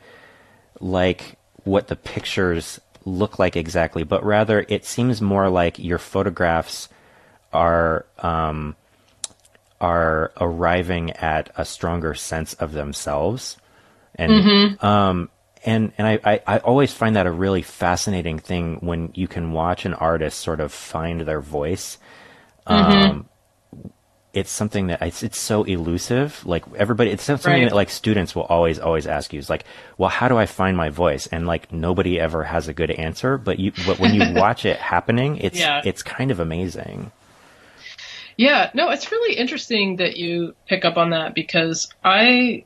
like what the pictures look like exactly, but rather it seems more like your photographs are arriving at a stronger sense of themselves. And and I always find that a really fascinating thing when you can watch an artist sort of find their voice it's something that it's so elusive. Like everybody, it's something Right. that like students will always ask you. It's like, well, how do I find my voice? And like nobody ever has a good answer. But when you watch it happening, Yeah. it's kind of amazing. Yeah. No, it's really interesting that you pick up on that because I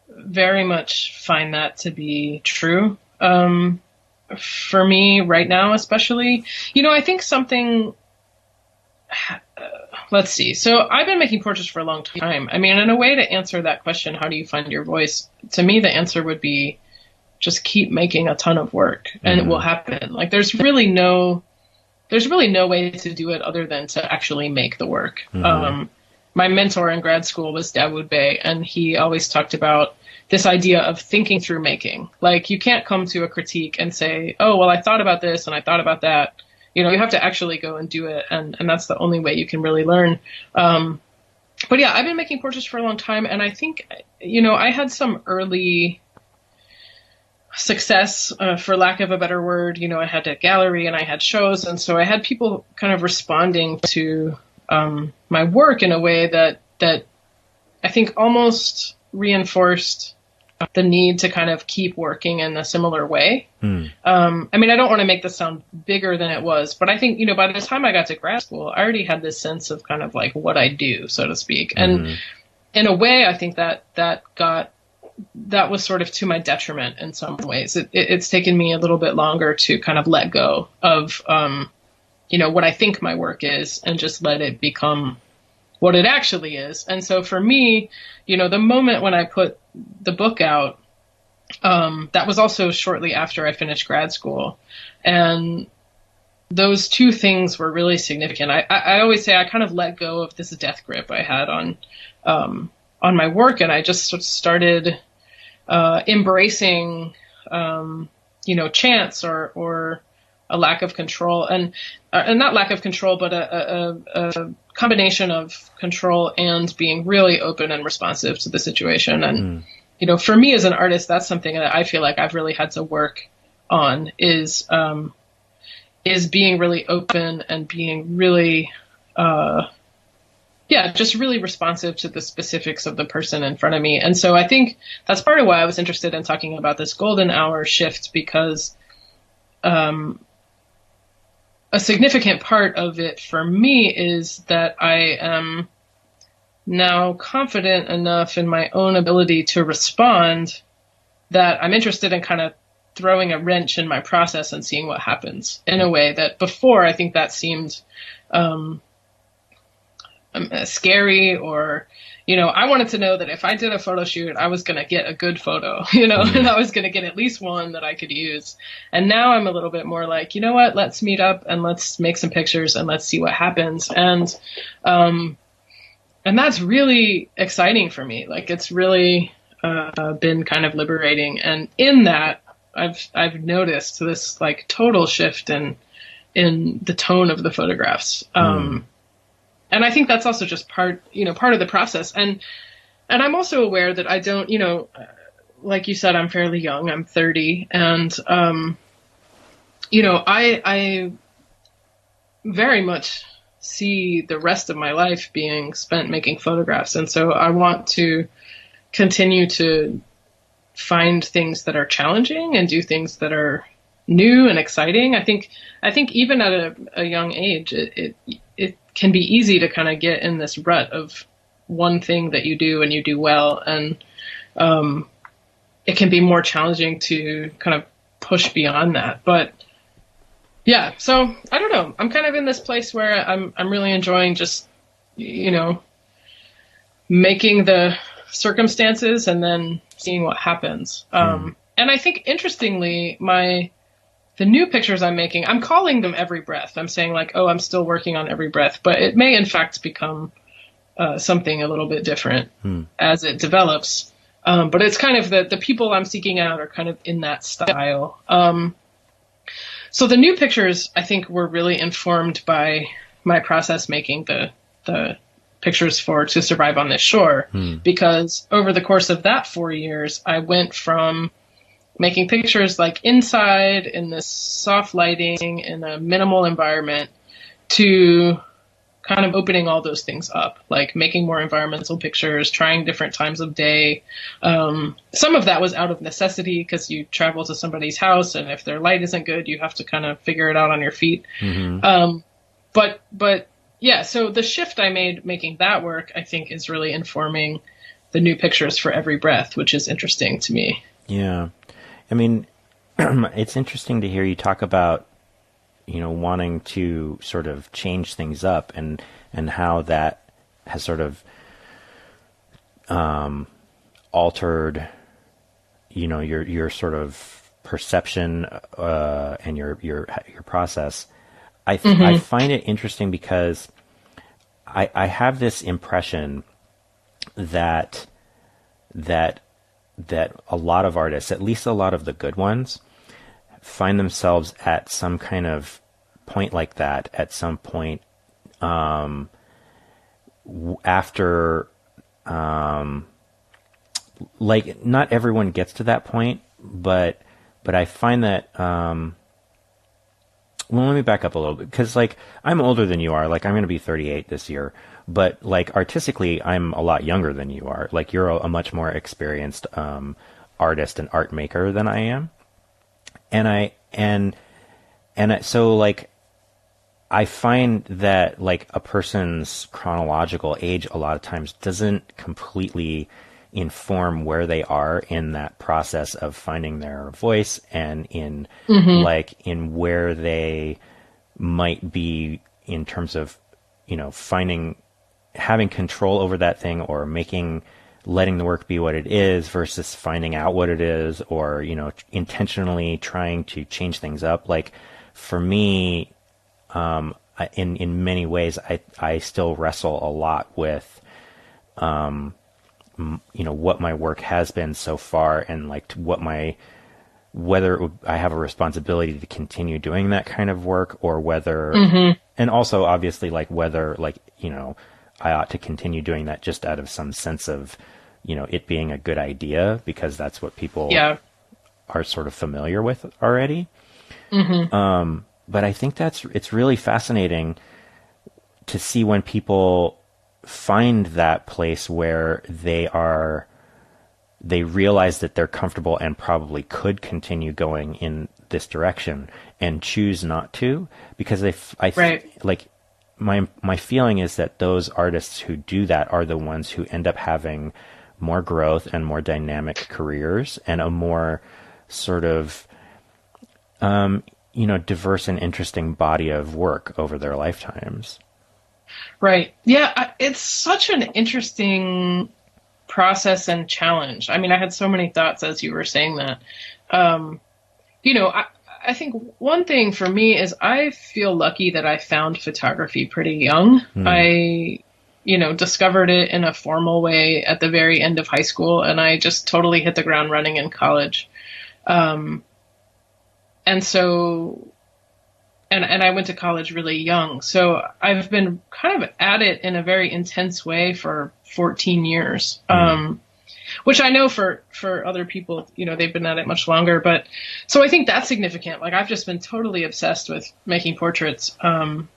very much find that to be true. For me right now, especially, I think something, let's see. So I've been making portraits for a long time. I mean, in a way to answer that question, how do you find your voice? To me, the answer would be just keep making a ton of work and it will happen. Like there's really no way to do it other than to actually make the work. My mentor in grad school was Dawood Bey, and he always talked about this idea of thinking through making. Like you can't come to a critique and say, oh, well, I thought about this and I thought about that. You have to actually go and do it. And that's the only way you can really learn. But yeah, I've been making portraits for a long time. And I think, I had some early success, for lack of a better word. I had a gallery and I had shows. And so I had people kind of responding to my work in a way that I think almost reinforced the need to kind of keep working in a similar way. I mean, I don't want to make this sound bigger than it was, but I think, by the time I got to grad school, I already had this sense of kind of like what I do, so to speak. And in a way, I think that was sort of to my detriment in some ways. It's taken me a little bit longer to kind of let go of, what I think my work is and just let it become what it actually is. And so for me, the moment when I put the book out, that was also shortly after I finished grad school. And those two things were really significant. I always say I kind of let go of this death grip I had on my work. And I just sort of started embracing, chance or a lack of control and not lack of control, but a combination of control and being really open and responsive to the situation. And, for me as an artist, that's something that I feel like I've really had to work on is being really open and being really, just really responsive to the specifics of the person in front of me. And so I think that's part of why I was interested in talking about this golden hour shift, because, a significant part of it for me is that I am now confident enough in my own ability to respond that I'm interested in kind of throwing a wrench in my process and seeing what happens in a way that before I think that seemed scary or, I wanted to know that if I did a photo shoot, I was going to get a good photo, and I was going to get at least one that I could use. And now I'm a little bit more like, you know what, let's meet up and let's make some pictures and let's see what happens. And that's really exciting for me. Like it's really been kind of liberating. And in that, I've noticed this like total shift in the tone of the photographs. And I think that's also just part of the process. And I'm also aware that I don't, like you said, I'm fairly young, I'm 30. And, I very much see the rest of my life being spent making photographs. And so I want to continue to find things that are challenging and do things that are new and exciting. I think even at a young age, it can be easy to kind of get in this rut of one thing that you do and you do well. And it can be more challenging to kind of push beyond that. But yeah, so I don't know. I'm kind of in this place where I'm really enjoying just, making the circumstances and then seeing what happens. And I think interestingly, the new pictures I'm making, I'm calling them Every Breath. I'm saying like, oh, I'm still working on Every Breath, but it may in fact become something a little bit different as it develops. But it's kind of the people I'm seeking out are kind of in that style. So the new pictures, I think, were really informed by my process making the pictures for To Survive on This Shore, because over the course of that 4 years, I went from making pictures like inside in this soft lighting in a minimal environment to kind of opening all those things up, like making more environmental pictures, trying different times of day. Some of that was out of necessity because you travel to somebody's house, and if their light isn't good, you have to kind of figure it out on your feet. But yeah, so the shift I made making that work, I think, is really informing the new pictures for every breath, which is interesting to me. Yeah. I mean, it's interesting to hear you talk about, wanting to sort of change things up and how that has sort of altered, your sort of perception and your process. I find it interesting because I have this impression that a lot of artists, at least a lot of the good ones, find themselves at some kind of point like that at some point after like not everyone gets to that point, but I find that well, let me back up a little bit, because like I'm older than you are. Like I'm going to be 38 this year, but like artistically I'm a lot younger than you are. Like you're a much more experienced artist and art maker than I am. So like I find that like a person's chronological age a lot of times doesn't completely inform where they are in that process of finding their voice and in like in where they might be in terms of, having control over that thing or letting the work be what it is versus finding out what it is, or, intentionally trying to change things up. Like for me, in many ways, I still wrestle a lot with, what my work has been so far, and like whether I have a responsibility to continue doing that kind of work, or whether, and also obviously like whether like, I ought to continue doing that just out of some sense of, it being a good idea, because that's what people are sort of familiar with already. But I think it's really fascinating to see when people find that place where they realize that they're comfortable and probably could continue going in this direction and choose not to, because like my feeling is that those artists who do that are the ones who end up having more growth and more dynamic careers and a more sort of diverse and interesting body of work over their lifetimes. Right. Yeah, it's such an interesting process and challenge. I mean, I had so many thoughts as you were saying that. I think one thing for me is I feel lucky that I found photography pretty young. I, discovered it in a formal way at the very end of high school, and I just totally hit the ground running in college. And I went to college really young. So I've been kind of at it in a very intense way for 14 years, which I know for other people, they've been at it much longer. But so I think that's significant. Like I've just been totally obsessed with making portraits and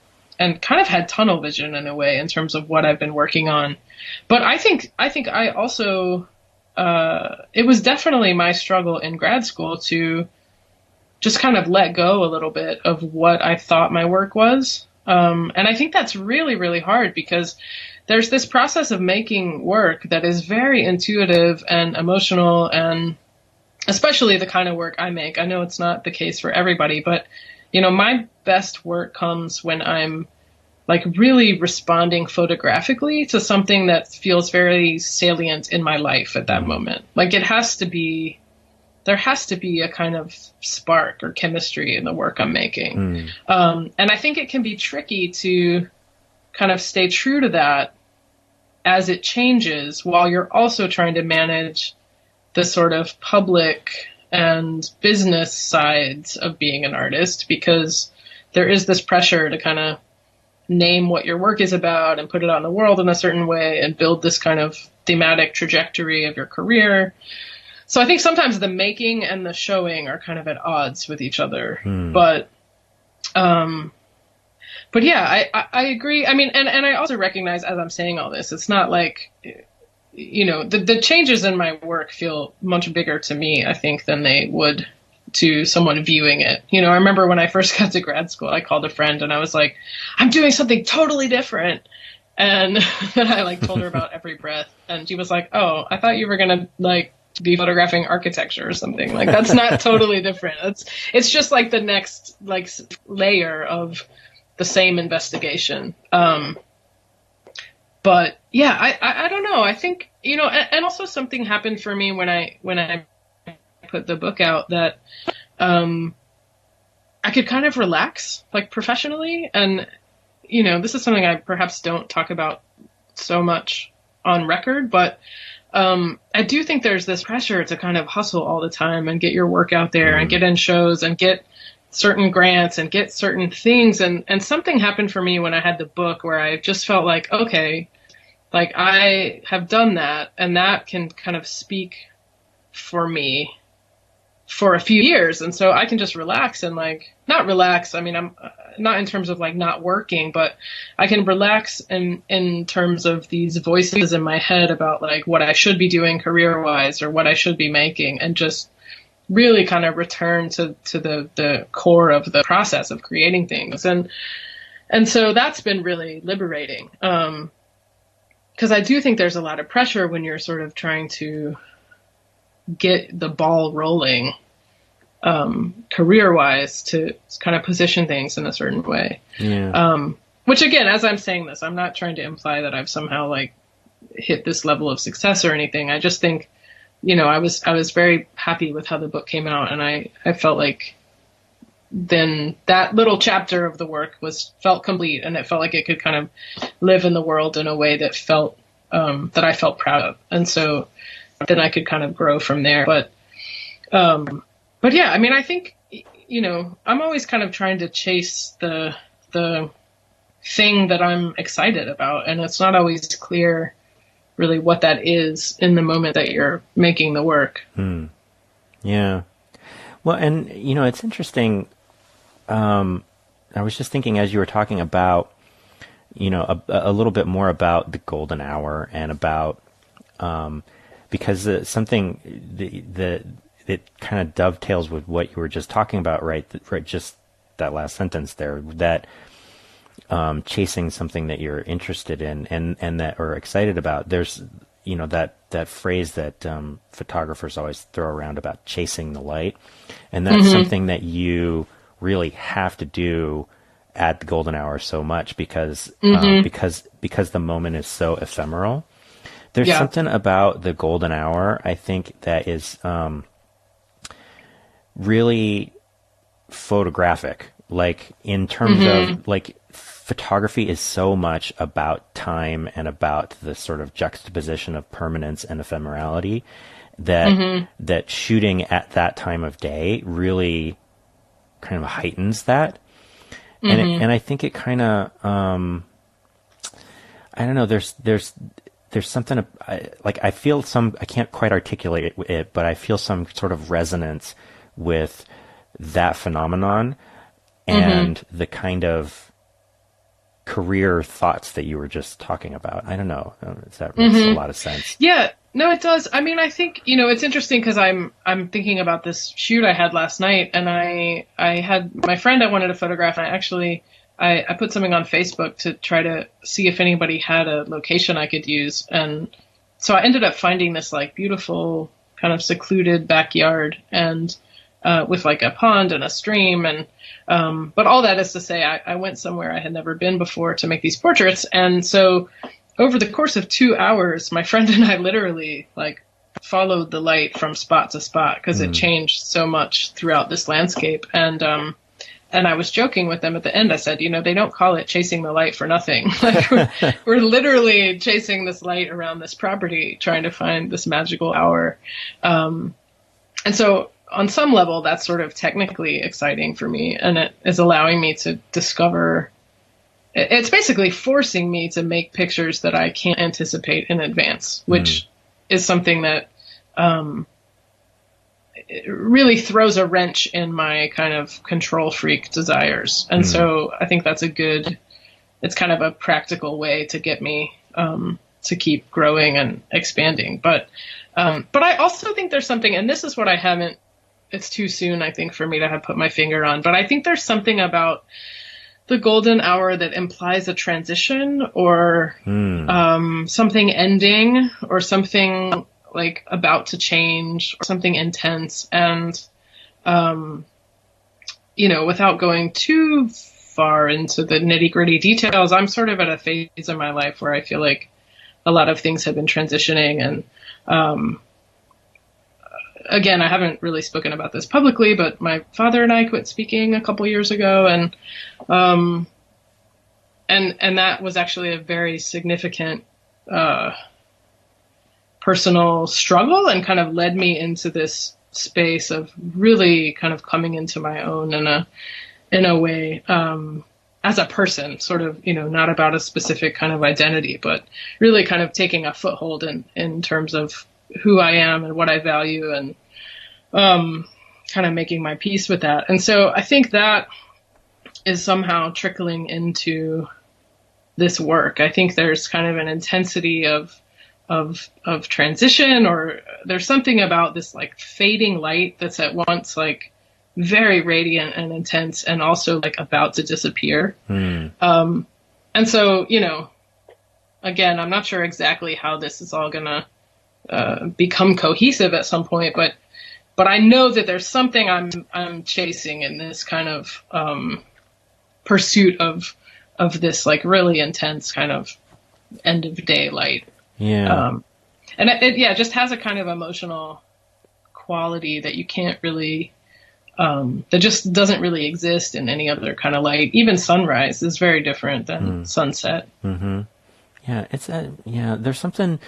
kind of had tunnel vision in a way in terms of what I've been working on. But I think I also, it was definitely my struggle in grad school to just kind of let go a little bit of what I thought my work was. And I think that's really, really hard, because there's this process of making work that is very intuitive and emotional, and especially the kind of work I make. I know it's not the case for everybody, but, my best work comes when I'm like really responding photographically to something that feels very salient in my life at that moment. Like there has to be a kind of spark or chemistry in the work I'm making. And I think it can be tricky to kind of stay true to that as it changes, while you're also trying to manage the sort of public and business sides of being an artist, because there is this pressure to kind of name what your work is about and put it out in the world in a certain way and build this kind of thematic trajectory of your career. So I think sometimes the making and the showing are kind of at odds with each other. But but yeah, I agree. I mean, and I also recognize as I'm saying all this, it's not like, the changes in my work feel much bigger to me, I think, than they would to someone viewing it. I remember when I first got to grad school, I called a friend and I was like, I'm doing something totally different. And then I like told her about Every Breath, and she was like, oh, I thought you were going to like be photographing architecture or something. Like, that's not totally different. It's just like the next like layer of the same investigation. But yeah, I don't know. I think, and also something happened for me when I put the book out that I could kind of relax, like professionally. And, this is something I perhaps don't talk about so much on record, but I do think there's this pressure to kind of hustle all the time and get your work out there and get in shows and get certain grants and get certain things. And something happened for me when I had the book where I just felt like, okay, like I have done that, and that can kind of speak for me for a few years. And so I can just relax and like, not relax. I mean, I'm not in terms of like not working, but I can relax in terms of these voices in my head about like what I should be doing career wise or what I should be making, and just really kind of return to the core of the process of creating things. And so that's been really liberating. Because I do think there's a lot of pressure when you're sort of trying to get the ball rolling career-wise to kind of position things in a certain way. Yeah. Which again, as I'm saying this, I'm not trying to imply that I've somehow like hit this level of success or anything. I just think, I was very happy with how the book came out, and I felt like then that little chapter of the work felt complete, and it felt like it could kind of live in the world in a way that felt that I felt proud of. And so then I could kind of grow from there. But yeah, I mean, I think, I'm always kind of trying to chase the thing that I'm excited about. And it's not always clear really what that is in the moment that you're making the work. Yeah. Well, and, it's interesting. I was just thinking as you were talking about, a little bit more about the golden hour and about, because something it kind of dovetails with what you were just talking about, right? Just that last sentence there, that chasing something that you're interested in and that or excited about. There's that phrase that photographers always throw around about chasing the light, and that's something that you really have to do at the golden hour so much because the moment is so ephemeral. There's something about the golden hour, I think, that is really photographic. Like in terms of like photography is so much about time and about the sort of juxtaposition of permanence and ephemerality that shooting at that time of day really kind of heightens that. And I think it kind of, I don't know, there's something like I feel I can't quite articulate it, but I feel some sort of resonance with that phenomenon and the kind of career thoughts that you were just talking about. I don't know if that makes a lot of sense. Yeah, no, it does. I mean, I think, it's interesting because I'm thinking about this shoot I had last night, and I had my friend I wanted to photograph, and I put something on Facebook to try to see if anybody had a location I could use. And so I ended up finding this like beautiful kind of secluded backyard and with like a pond and a stream. And but all that is to say, I went somewhere I had never been before to make these portraits. And so over the course of 2 hours, my friend and I literally like followed the light from spot to spot because it changed so much throughout this landscape. And I was joking with them at the end. I said, they don't call it chasing the light for nothing. Like we're literally chasing this light around this property, trying to find this magical hour. And so on some level, that's sort of technically exciting for me. And it is allowing me to discover, it's basically forcing me to make pictures that I can't anticipate in advance, which is something that it really throws a wrench in my kind of control freak desires. And so I think that's a good it's kind of a practical way to get me to keep growing and expanding. But I also think there's something, and this is what I haven't, it's too soon, I think, for me to have put my finger on, but I think there's something about the golden hour that implies a transition or something ending or something like about to change or something intense. And, without going too far into the nitty-gritty details, I'm sort of at a phase in my life where I feel like a lot of things have been transitioning. And again, I haven't really spoken about this publicly, but my father and I quit speaking a couple years ago, and that was actually a very significant personal struggle, and kind of led me into this space of really kind of coming into my own in a way, as a person, sort of, not about a specific kind of identity, but really kind of taking a foothold in terms of who I am and what I value, and kind of making my peace with that. And so I think that is somehow trickling into this work. I think there's kind of an intensity of transition, or there's something about this like fading light that's at once like very radiant and intense, and also like about to disappear. And so, again, I'm not sure exactly how this is all gonna become cohesive at some point, but I know that there's something I'm chasing in this kind of pursuit of this like really intense kind of end of day light. Yeah. And it just has a kind of emotional quality that you can't really, that just doesn't really exist in any other kind of light. Even sunrise is very different than sunset. Mm-hmm. Yeah, there's something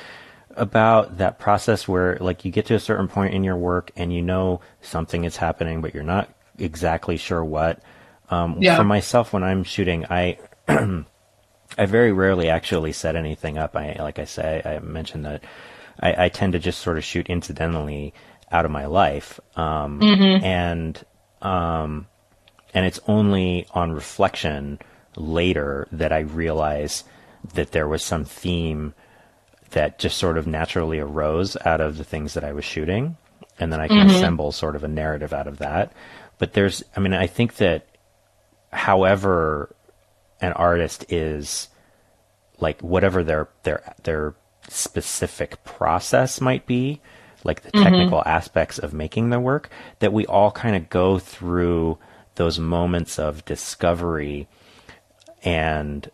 about that process where like you get to a certain point in your work and something is happening, but you're not exactly sure what. For myself, when I'm shooting, I very rarely actually set anything up. I mentioned that I tend to just sort of shoot incidentally out of my life. And it's only on reflection later that I realize that there was some theme that just sort of naturally arose out of the things that I was shooting. And then I can assemble sort of a narrative out of that. But I think that however an artist is, like whatever their specific process might be, like the technical aspects of making the work, that we all kind of go through those moments of discovery, and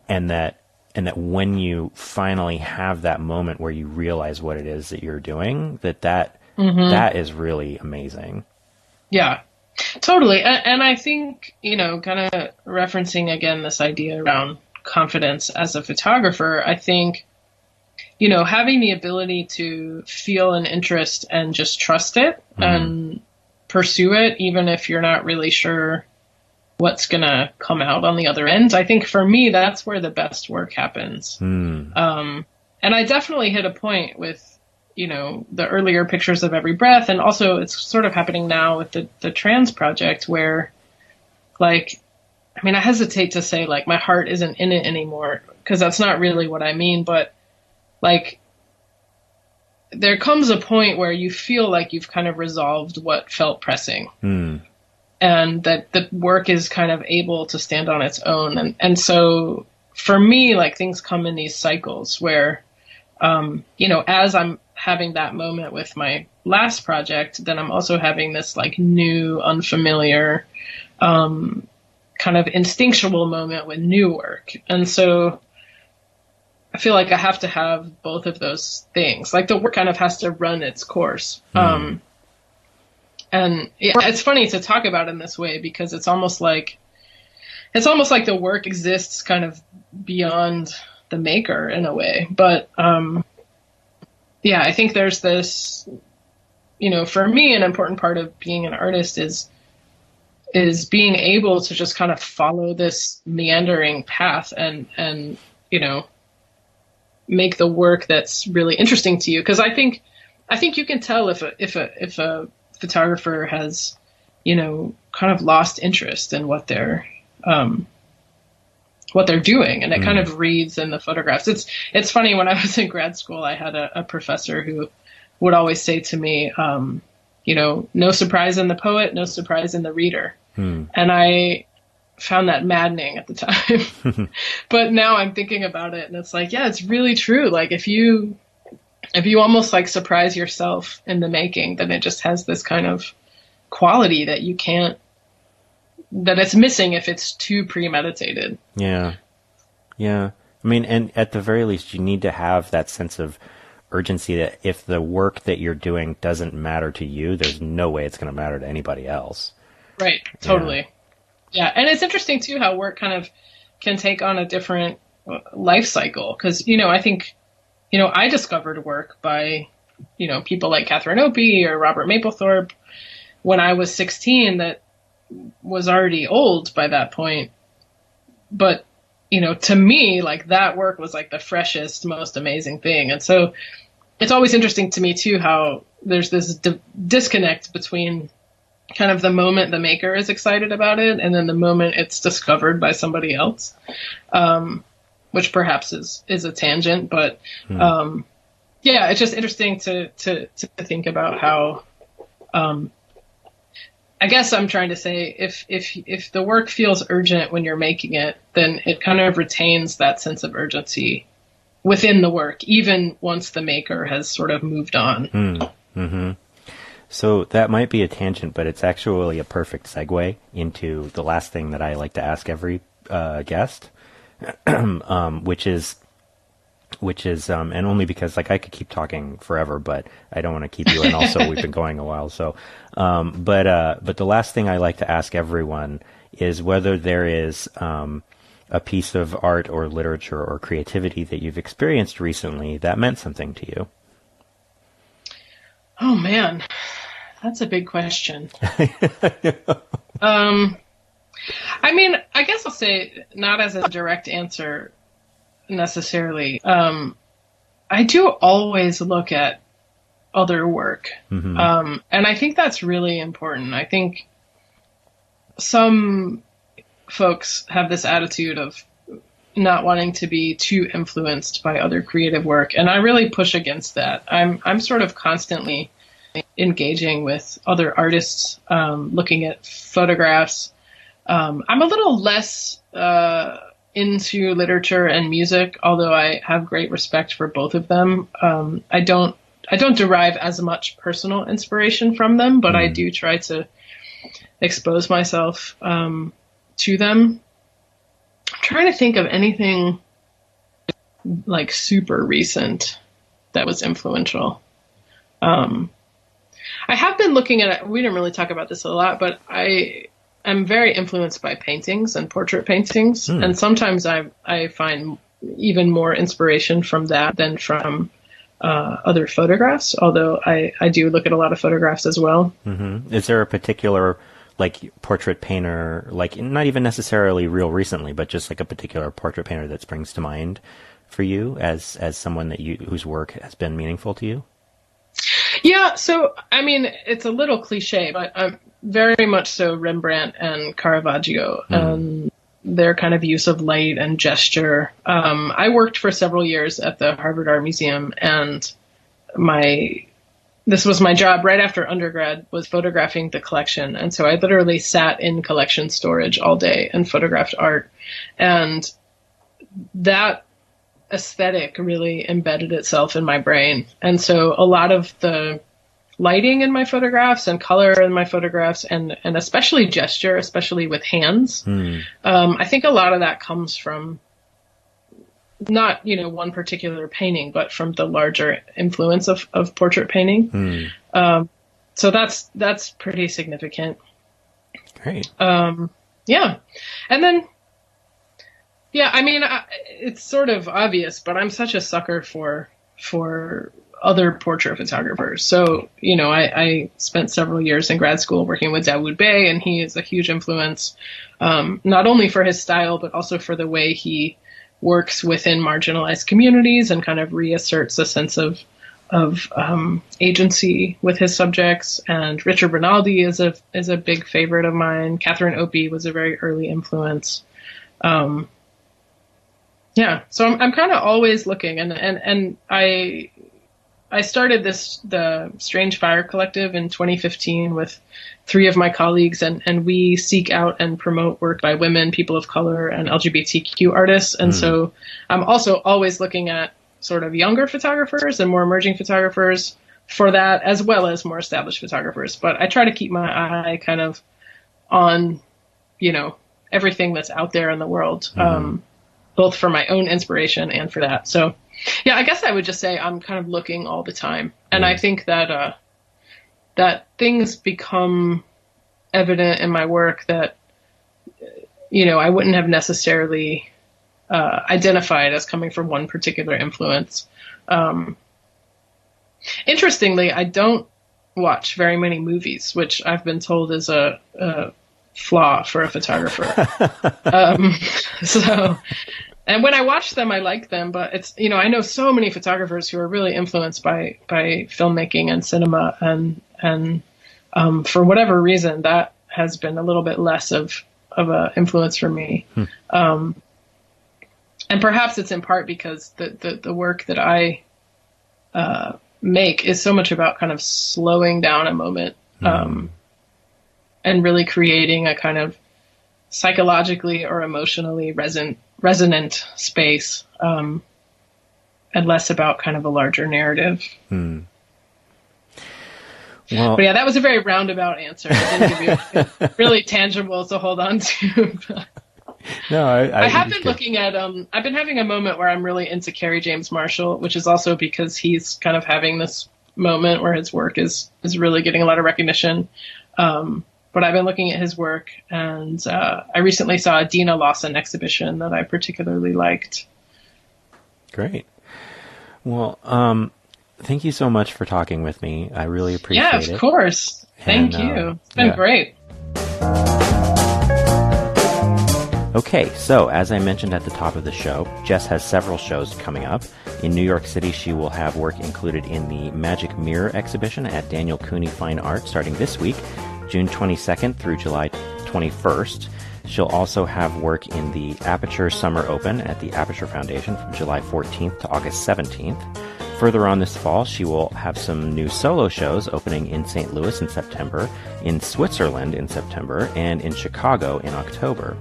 that when you finally have that moment where you realize what it is that you're doing, that is really amazing. Yeah, totally. And I think, kind of referencing again this idea around confidence as a photographer, I think, having the ability to feel an interest and just trust it and pursue it, even if you're not really sure what's going to come out on the other end. I think for me, that's where the best work happens. And I definitely hit a point with, the earlier pictures of Every Breath. And also it's sort of happening now with the trans project where, like, I hesitate to say like my heart isn't in it anymore, because that's not really what I mean. But like, there comes a point where you feel like you've kind of resolved what felt pressing. And that the work is kind of able to stand on its own. And so for me, like, things come in these cycles where, as I'm having that moment with my last project, then I'm also having this like new, unfamiliar, kind of instinctual moment with new work. And so I feel like I have to have both of those things. Like, the work kind of has to run its course. And yeah, it's funny to talk about in this way, because it's almost like the work exists kind of beyond the maker in a way. But yeah, I think there's this, for me, an important part of being an artist is being able to just kind of follow this meandering path and make the work that's really interesting to you. Because I think you can tell if a photographer has, kind of lost interest in what they're what they're doing, and it kind of reads in the photographs. It's funny, when I was in grad school, I had a professor who would always say to me, no surprise in the poet, no surprise in the reader. And I found that maddening at the time. But now I'm thinking about it, and it's like, yeah, it's really true. Like if you almost like surprise yourself in the making, then it just has this kind of quality that it's missing if it's too premeditated. Yeah. I mean, and at the very least, you need to have that sense of urgency that if the work that you're doing doesn't matter to you, there's no way it's going to matter to anybody else. Right. Totally. Yeah. And it's interesting too, how work kind of can take on a different life cycle. Cause, I think, I discovered work by, people like Catherine Opie or Robert Mapplethorpe when I was 16, that was already old by that point. But, to me, like that work was like the freshest, most amazing thing. And so it's always interesting to me too, how there's this disconnect between kind of the moment the maker is excited about it and then the moment it's discovered by somebody else, which perhaps is a tangent, but it's just interesting to think about how, I guess I'm trying to say if the work feels urgent when you're making it, then it kind of retains that sense of urgency within the work, even once the maker has sort of moved on. Mm-hmm. So that might be a tangent, but it's actually a perfect segue into the last thing that I like to ask every guest, which is, and only because like I could keep talking forever, but I don't want to keep you. And also we've been going a while. So, but the last thing I like to ask everyone is whether there is, a piece of art or literature or creativity that you've experienced recently that meant something to you. Oh man, that's a big question. I mean, I guess I'll say not as a direct answer necessarily. I do always look at other work. And I think that's really important. I think some folks have this attitude of not wanting to be too influenced by other creative work. And I really push against that. I'm sort of constantly engaging with other artists, looking at photographs. I'm a little less into literature and music, although I have great respect for both of them. I don't derive as much personal inspiration from them, but I do try to expose myself to them. I'm trying to think of anything like super recent that was influential. I have been looking at, we didn't really talk about this a lot, but I am very influenced by paintings and portrait paintings. And sometimes I find even more inspiration from that than from other photographs, although I do look at a lot of photographs as well. Is there a particular like portrait painter, like not even necessarily real recently, but just like a particular portrait painter that springs to mind for you as someone that whose work has been meaningful to you? Yeah, so I mean, it's a little cliche, but I'm very much so Rembrandt and Caravaggio and their kind of use of light and gesture. I worked for several years at the Harvard Art Museum, and this was my job right after undergrad, was photographing the collection. And so I literally sat in collection storage all day and photographed art. And that aesthetic really embedded itself in my brain. And so a lot of the lighting in my photographs and color in my photographs and especially gesture, especially with hands, I think a lot of that comes from not, one particular painting, but from the larger influence of portrait painting. So that's pretty significant. Great. Yeah. And then, yeah, I mean, it's sort of obvious, but I'm such a sucker for other portrait photographers. So, I spent several years in grad school working with Dawood Bey, and he is a huge influence, not only for his style, but also for the way he works within marginalized communities and kind of reasserts a sense of agency with his subjects. And Richard Rinaldi is a big favorite of mine. Catherine Opie was a very early influence. Yeah. So I'm kind of always looking, and I started the Strange Fire Collective in 2015 with 3 of my colleagues, and we seek out and promote work by women, people of color, and LGBTQ artists. And so I'm also always looking at sort of younger photographers and more emerging photographers for that, as well as more established photographers. But I try to keep my eye kind of on, everything that's out there in the world, both for my own inspiration and for that. So, yeah, I guess I would just say I'm kind of looking all the time. And I think that that things become evident in my work that, I wouldn't have necessarily identified as coming from one particular influence. Interestingly, I don't watch very many movies, which I've been told is a flaw for a photographer. And when I watch them, I like them, but it's, I know so many photographers who are really influenced by filmmaking and cinema, and for whatever reason, that has been a little bit less of a influence for me. And perhaps it's in part because the work that I make is so much about kind of slowing down a moment, and really creating a kind of psychologically or emotionally resonant space, and less about kind of a larger narrative. Well, but yeah, that was a very roundabout answer. I didn't give you anything really tangible to hold on to. No, I have been looking at, I've been having a moment where I'm really into Kerry James Marshall, which is also because he's kind of having this moment where his work is really getting a lot of recognition. But I've been looking at his work, and I recently saw a Dina Lawson exhibition that I particularly liked. Great. Well, thank you so much for talking with me. I really appreciate it. Yeah, of course. Thank you. It's been great. Okay, so as I mentioned at the top of the show, Jess has several shows coming up. In New York City, she will have work included in the Magic Mirror exhibition at Daniel Cooney Fine Art starting this week, June 22nd through July 21st. She'll also have work in the Aperture Summer Open at the Aperture Foundation from July 14th to August 17th. Further on this fall, she will have some new solo shows opening in St. Louis in September, in Switzerland in September, and in Chicago in October.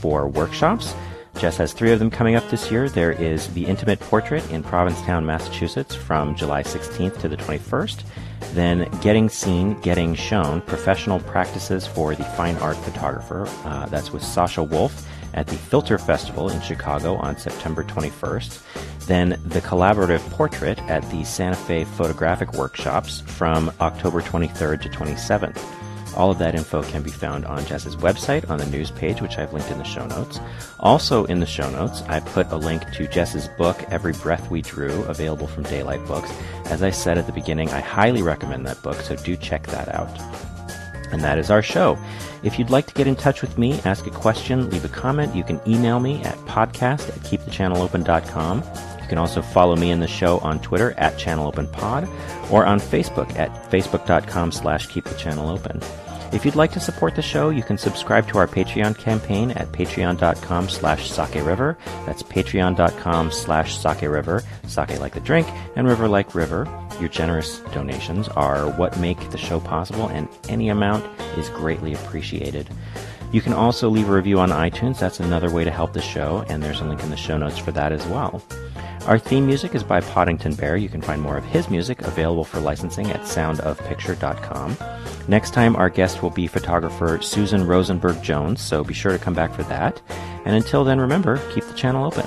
For workshops, Jess has 3 of them coming up this year. There is The Intimate Portrait in Provincetown, Massachusetts from July 16th to the 21st. Then Getting Seen, Getting Shown, Professional Practices for the Fine Art Photographer. That's with Sasha Wolf at the Filter Festival in Chicago on September 21st. Then The Collaborative Portrait at the Santa Fe Photographic Workshops from October 23rd to 27th. All of that info can be found on Jess's website on the news page, which I've linked in the show notes. Also in the show notes, I put a link to Jess's book, Every Breath We Drew, available from Daylight Books. As I said at the beginning, I highly recommend that book, so do check that out. And that is our show. If you'd like to get in touch with me, ask a question, leave a comment, you can email me at podcast@keepthechannelopen.com. You can also follow me in the show on Twitter at ChannelOpenPod or on Facebook at facebook.com/keepthechanneleopen. If you'd like to support the show, you can subscribe to our Patreon campaign at patreon.com/sakeriver. That's patreon.com/sakeriver, sake like the drink, and river like river. Your generous donations are what make the show possible, and any amount is greatly appreciated. You can also leave a review on iTunes. That's another way to help the show, and there's a link in the show notes for that as well. Our theme music is by Poddington Bear. You can find more of his music available for licensing at soundofpicture.com. Next time, our guest will be photographer Susan Rosenberg-Jones, so be sure to come back for that. And until then, remember, keep the channel open.